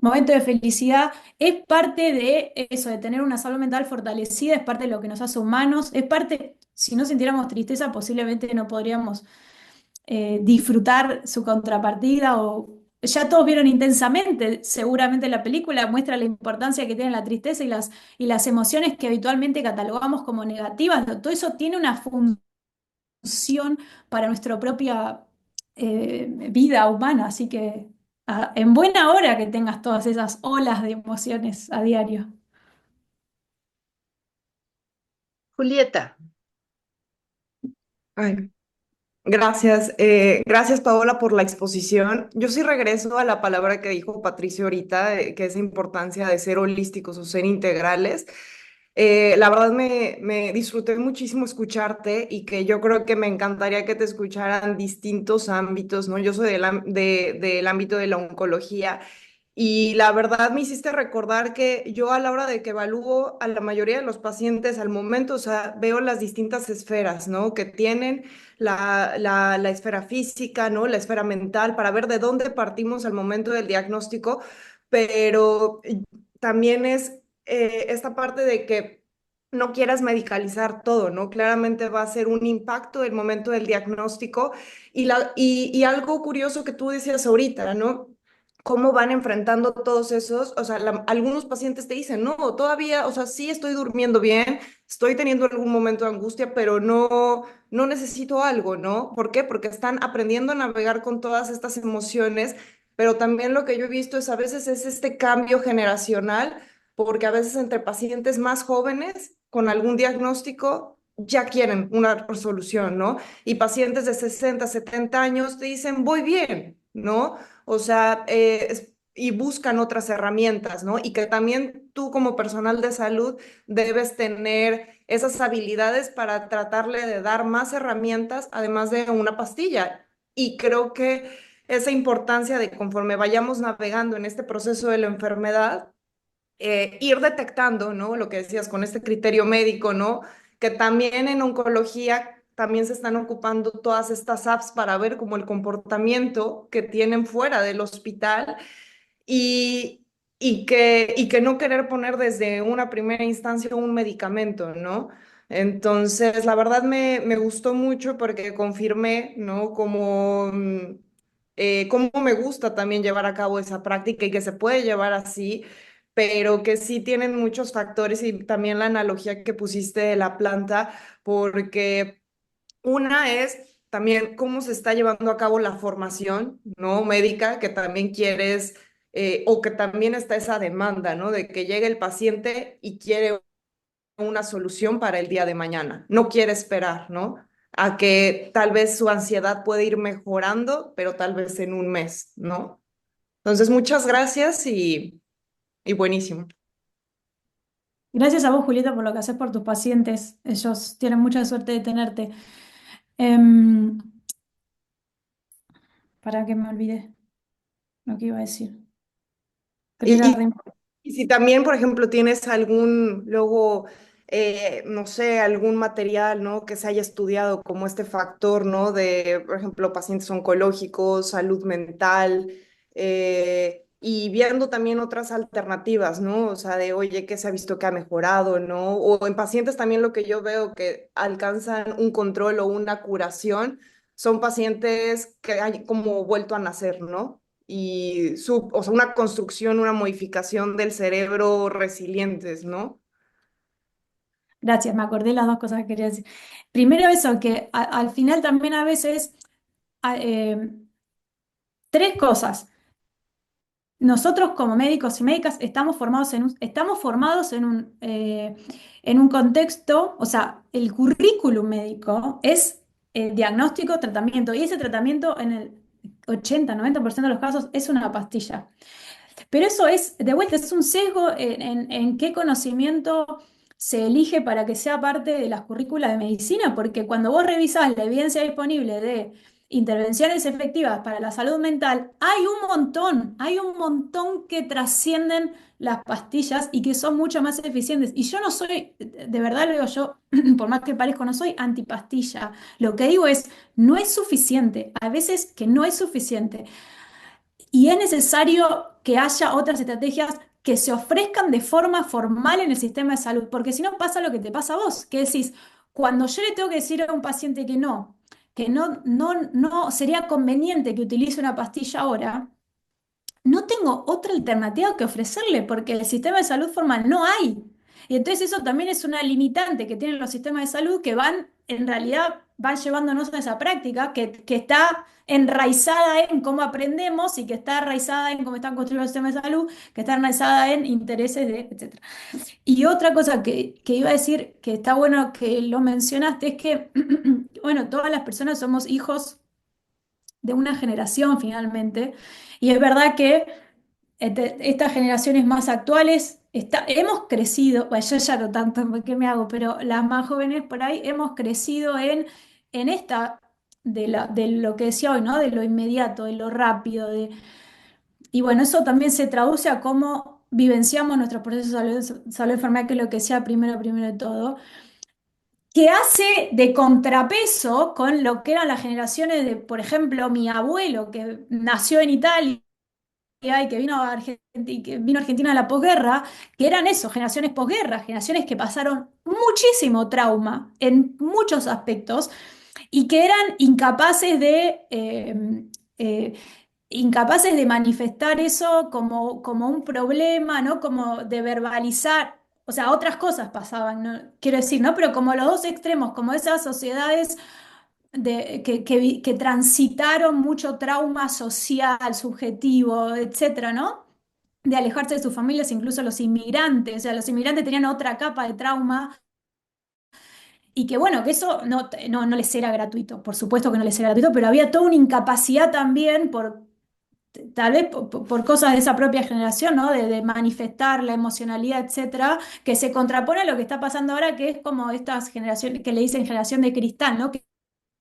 momento de felicidad, es parte de eso, de tener una salud mental fortalecida, es parte de lo que nos hace humanos, es parte, si no sintiéramos tristeza, posiblemente no podríamos disfrutar su contrapartida o ya todos vieron intensamente, seguramente la película muestra la importancia que tiene la tristeza y las emociones que habitualmente catalogamos como negativas, todo eso tiene una función para nuestra propia vida humana, así que en buena hora que tengas todas esas olas de emociones a diario. Julieta, Ay, gracias, gracias Paola por la exposición. Yo sí regreso a la palabra que dijo Patricio ahorita, que es importancia de ser holísticos o ser integrales. La verdad me disfruté muchísimo escucharte y que yo creo que me encantaría que te escucharan distintos ámbitos, ¿no? Yo soy del ámbito de la oncología y la verdad me hiciste recordar que yo a la hora de que evalúo a la mayoría de los pacientes al momento, o sea, veo las distintas esferas, ¿no? Que tienen la esfera física, ¿no? La esfera mental, para ver de dónde partimos al momento del diagnóstico, pero también es esta parte de que no quieras medicalizar todo, ¿no? Claramente va a ser un impacto el momento del diagnóstico y algo curioso que tú decías ahorita, ¿no? Cómo van enfrentando todos esos, o sea, algunos pacientes te dicen, no, todavía, o sea, sí estoy durmiendo bien, estoy teniendo algún momento de angustia, pero no necesito algo, ¿no? ¿Por qué? Porque están aprendiendo a navegar con todas estas emociones, pero también lo que yo he visto es a veces es este cambio generacional, porque a veces entre pacientes más jóvenes con algún diagnóstico ya quieren una solución, ¿no? Y pacientes de 60, 70 años te dicen, voy bien, ¿no? O sea, y buscan otras herramientas, ¿no? Y que también tú como personal de salud debes tener esas habilidades para tratarle de dar más herramientas, además de una pastilla. Y creo que esa importancia de conforme vayamos navegando en este proceso de la enfermedad, ir detectando, ¿no? Lo que decías con este criterio médico, ¿no? Que también en oncología también se están ocupando todas estas apps para ver como el comportamiento que tienen fuera del hospital y, y que no querer poner desde una primera instancia un medicamento, ¿no? Entonces, la verdad me gustó mucho porque confirmé, ¿no? Cómo me gusta también llevar a cabo esa práctica y que se puede llevar así, pero que sí tienen muchos factores y también la analogía que pusiste de la planta, porque una es también cómo se está llevando a cabo la formación, ¿no? Médica, que también quieres, o que también está esa demanda, ¿no? De que llegue el paciente y quiere una solución para el día de mañana. No quiere esperar, ¿no? A que tal vez su ansiedad puede ir mejorando, pero tal vez en un mes, ¿no? Entonces, muchas gracias y buenísimo. Gracias a vos, Julieta, por lo que haces por tus pacientes. Ellos tienen mucha suerte de tenerte. Em, para que me olvidé lo que iba a decir. Pero era Y, re... y si también, por ejemplo, tienes algún, luego, no sé, algún material, ¿no? Que se haya estudiado como este factor, ¿no? De, por ejemplo, pacientes oncológicos, salud mental, y viendo también otras alternativas, ¿no? O sea, de, oye, ¿qué se ha visto que ha mejorado, ¿no? O en pacientes también lo que yo veo que alcanzan un control o una curación, son pacientes que han como vuelto a nacer, ¿no? Y o sea, una construcción, una modificación del cerebro resilientes, ¿no? Gracias, me acordé las dos cosas que quería decir. Primero eso, que al final también a veces, a- eh, tres cosas. Nosotros como médicos y médicas estamos formados en un contexto, o sea, el currículum médico es diagnóstico, tratamiento, y ese tratamiento en el 80-90% de los casos es una pastilla. Pero eso es, de vuelta, es un sesgo en qué conocimiento se elige para que sea parte de las currículas de medicina, porque cuando vos revisás la evidencia disponible de intervenciones efectivas para la salud mental, hay un montón que trascienden las pastillas y que son mucho más eficientes. Y yo no soy, de verdad lo digo yo, por más que parezco, no soy antipastilla. Lo que digo es, no es suficiente, a veces que no es suficiente. Y es necesario que haya otras estrategias que se ofrezcan de forma formal en el sistema de salud, porque si no pasa lo que te pasa a vos, que decís, cuando yo le tengo que decir a un paciente que no sería conveniente que utilice una pastilla ahora, no tengo otra alternativa que ofrecerle, porque el sistema de salud formal no hay. Y entonces eso también es una limitante que tienen los sistemas de salud que en realidad, van llevándonos a esa práctica que está enraizada en cómo aprendemos y que está enraizada en cómo están construidos los sistemas de salud, que está enraizada en intereses de, etcétera. Y otra cosa que iba a decir, que está bueno que lo mencionaste, es que, bueno, todas las personas somos hijos de una generación finalmente, y es verdad que estas generaciones más actuales hemos crecido, bueno, yo ya no tanto, ¿qué me hago? Pero las más jóvenes por ahí hemos crecido en esta, de lo que decía hoy, ¿no? De lo inmediato, de lo rápido, y bueno, eso también se traduce a cómo vivenciamos nuestros procesos de salud enfermedad, que es lo que decía primero de todo, que hace de contrapeso con lo que eran las generaciones de, por ejemplo, mi abuelo, que nació en Italia y que vino a Argentina de la posguerra, que eran eso, generaciones posguerra, generaciones que pasaron muchísimo trauma en muchos aspectos y que eran eh, incapaces de manifestar eso como un problema, ¿no? Como de verbalizar. O sea, otras cosas pasaban, ¿no? Quiero decir, ¿no? Pero como los dos extremos, como esas sociedades que transitaron mucho trauma social, subjetivo, etcétera, ¿no? De alejarse de sus familias, incluso los inmigrantes. O sea, los inmigrantes tenían otra capa de trauma y que bueno, que eso no les era gratuito, por supuesto que no les era gratuito, pero había toda una incapacidad también tal vez por cosas de esa propia generación, ¿no? De manifestar la emocionalidad, etcétera, que se contrapone a lo que está pasando ahora, que es como estas generaciones que le dicen generación de cristal, ¿no? Que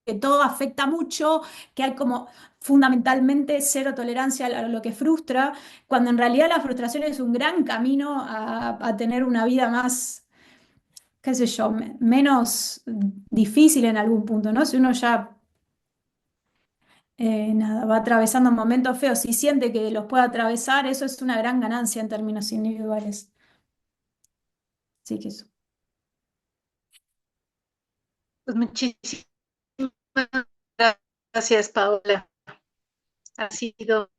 que todo afecta mucho, que hay como fundamentalmente cero tolerancia a lo que frustra, cuando en realidad la frustración es un gran camino a tener una vida más, qué sé yo, menos difícil en algún punto, ¿no? Si uno ya nada, va atravesando momentos feos y siente que los puede atravesar, eso es una gran ganancia en términos individuales. Así que eso. Pues muchísimas gracias, Paola. Ha sido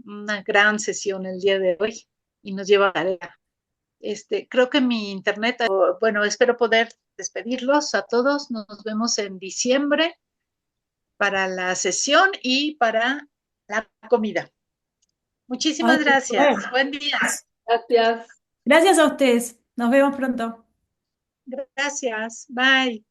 una gran sesión el día de hoy y nos lleva a la creo que mi internet, bueno, espero poder despedirlos a todos. Nos vemos en diciembre para la sesión y para la comida. Ay, Muchísimas qué gracias. bueno. Buen día. Gracias. Gracias a ustedes. Nos vemos pronto. Gracias. Bye.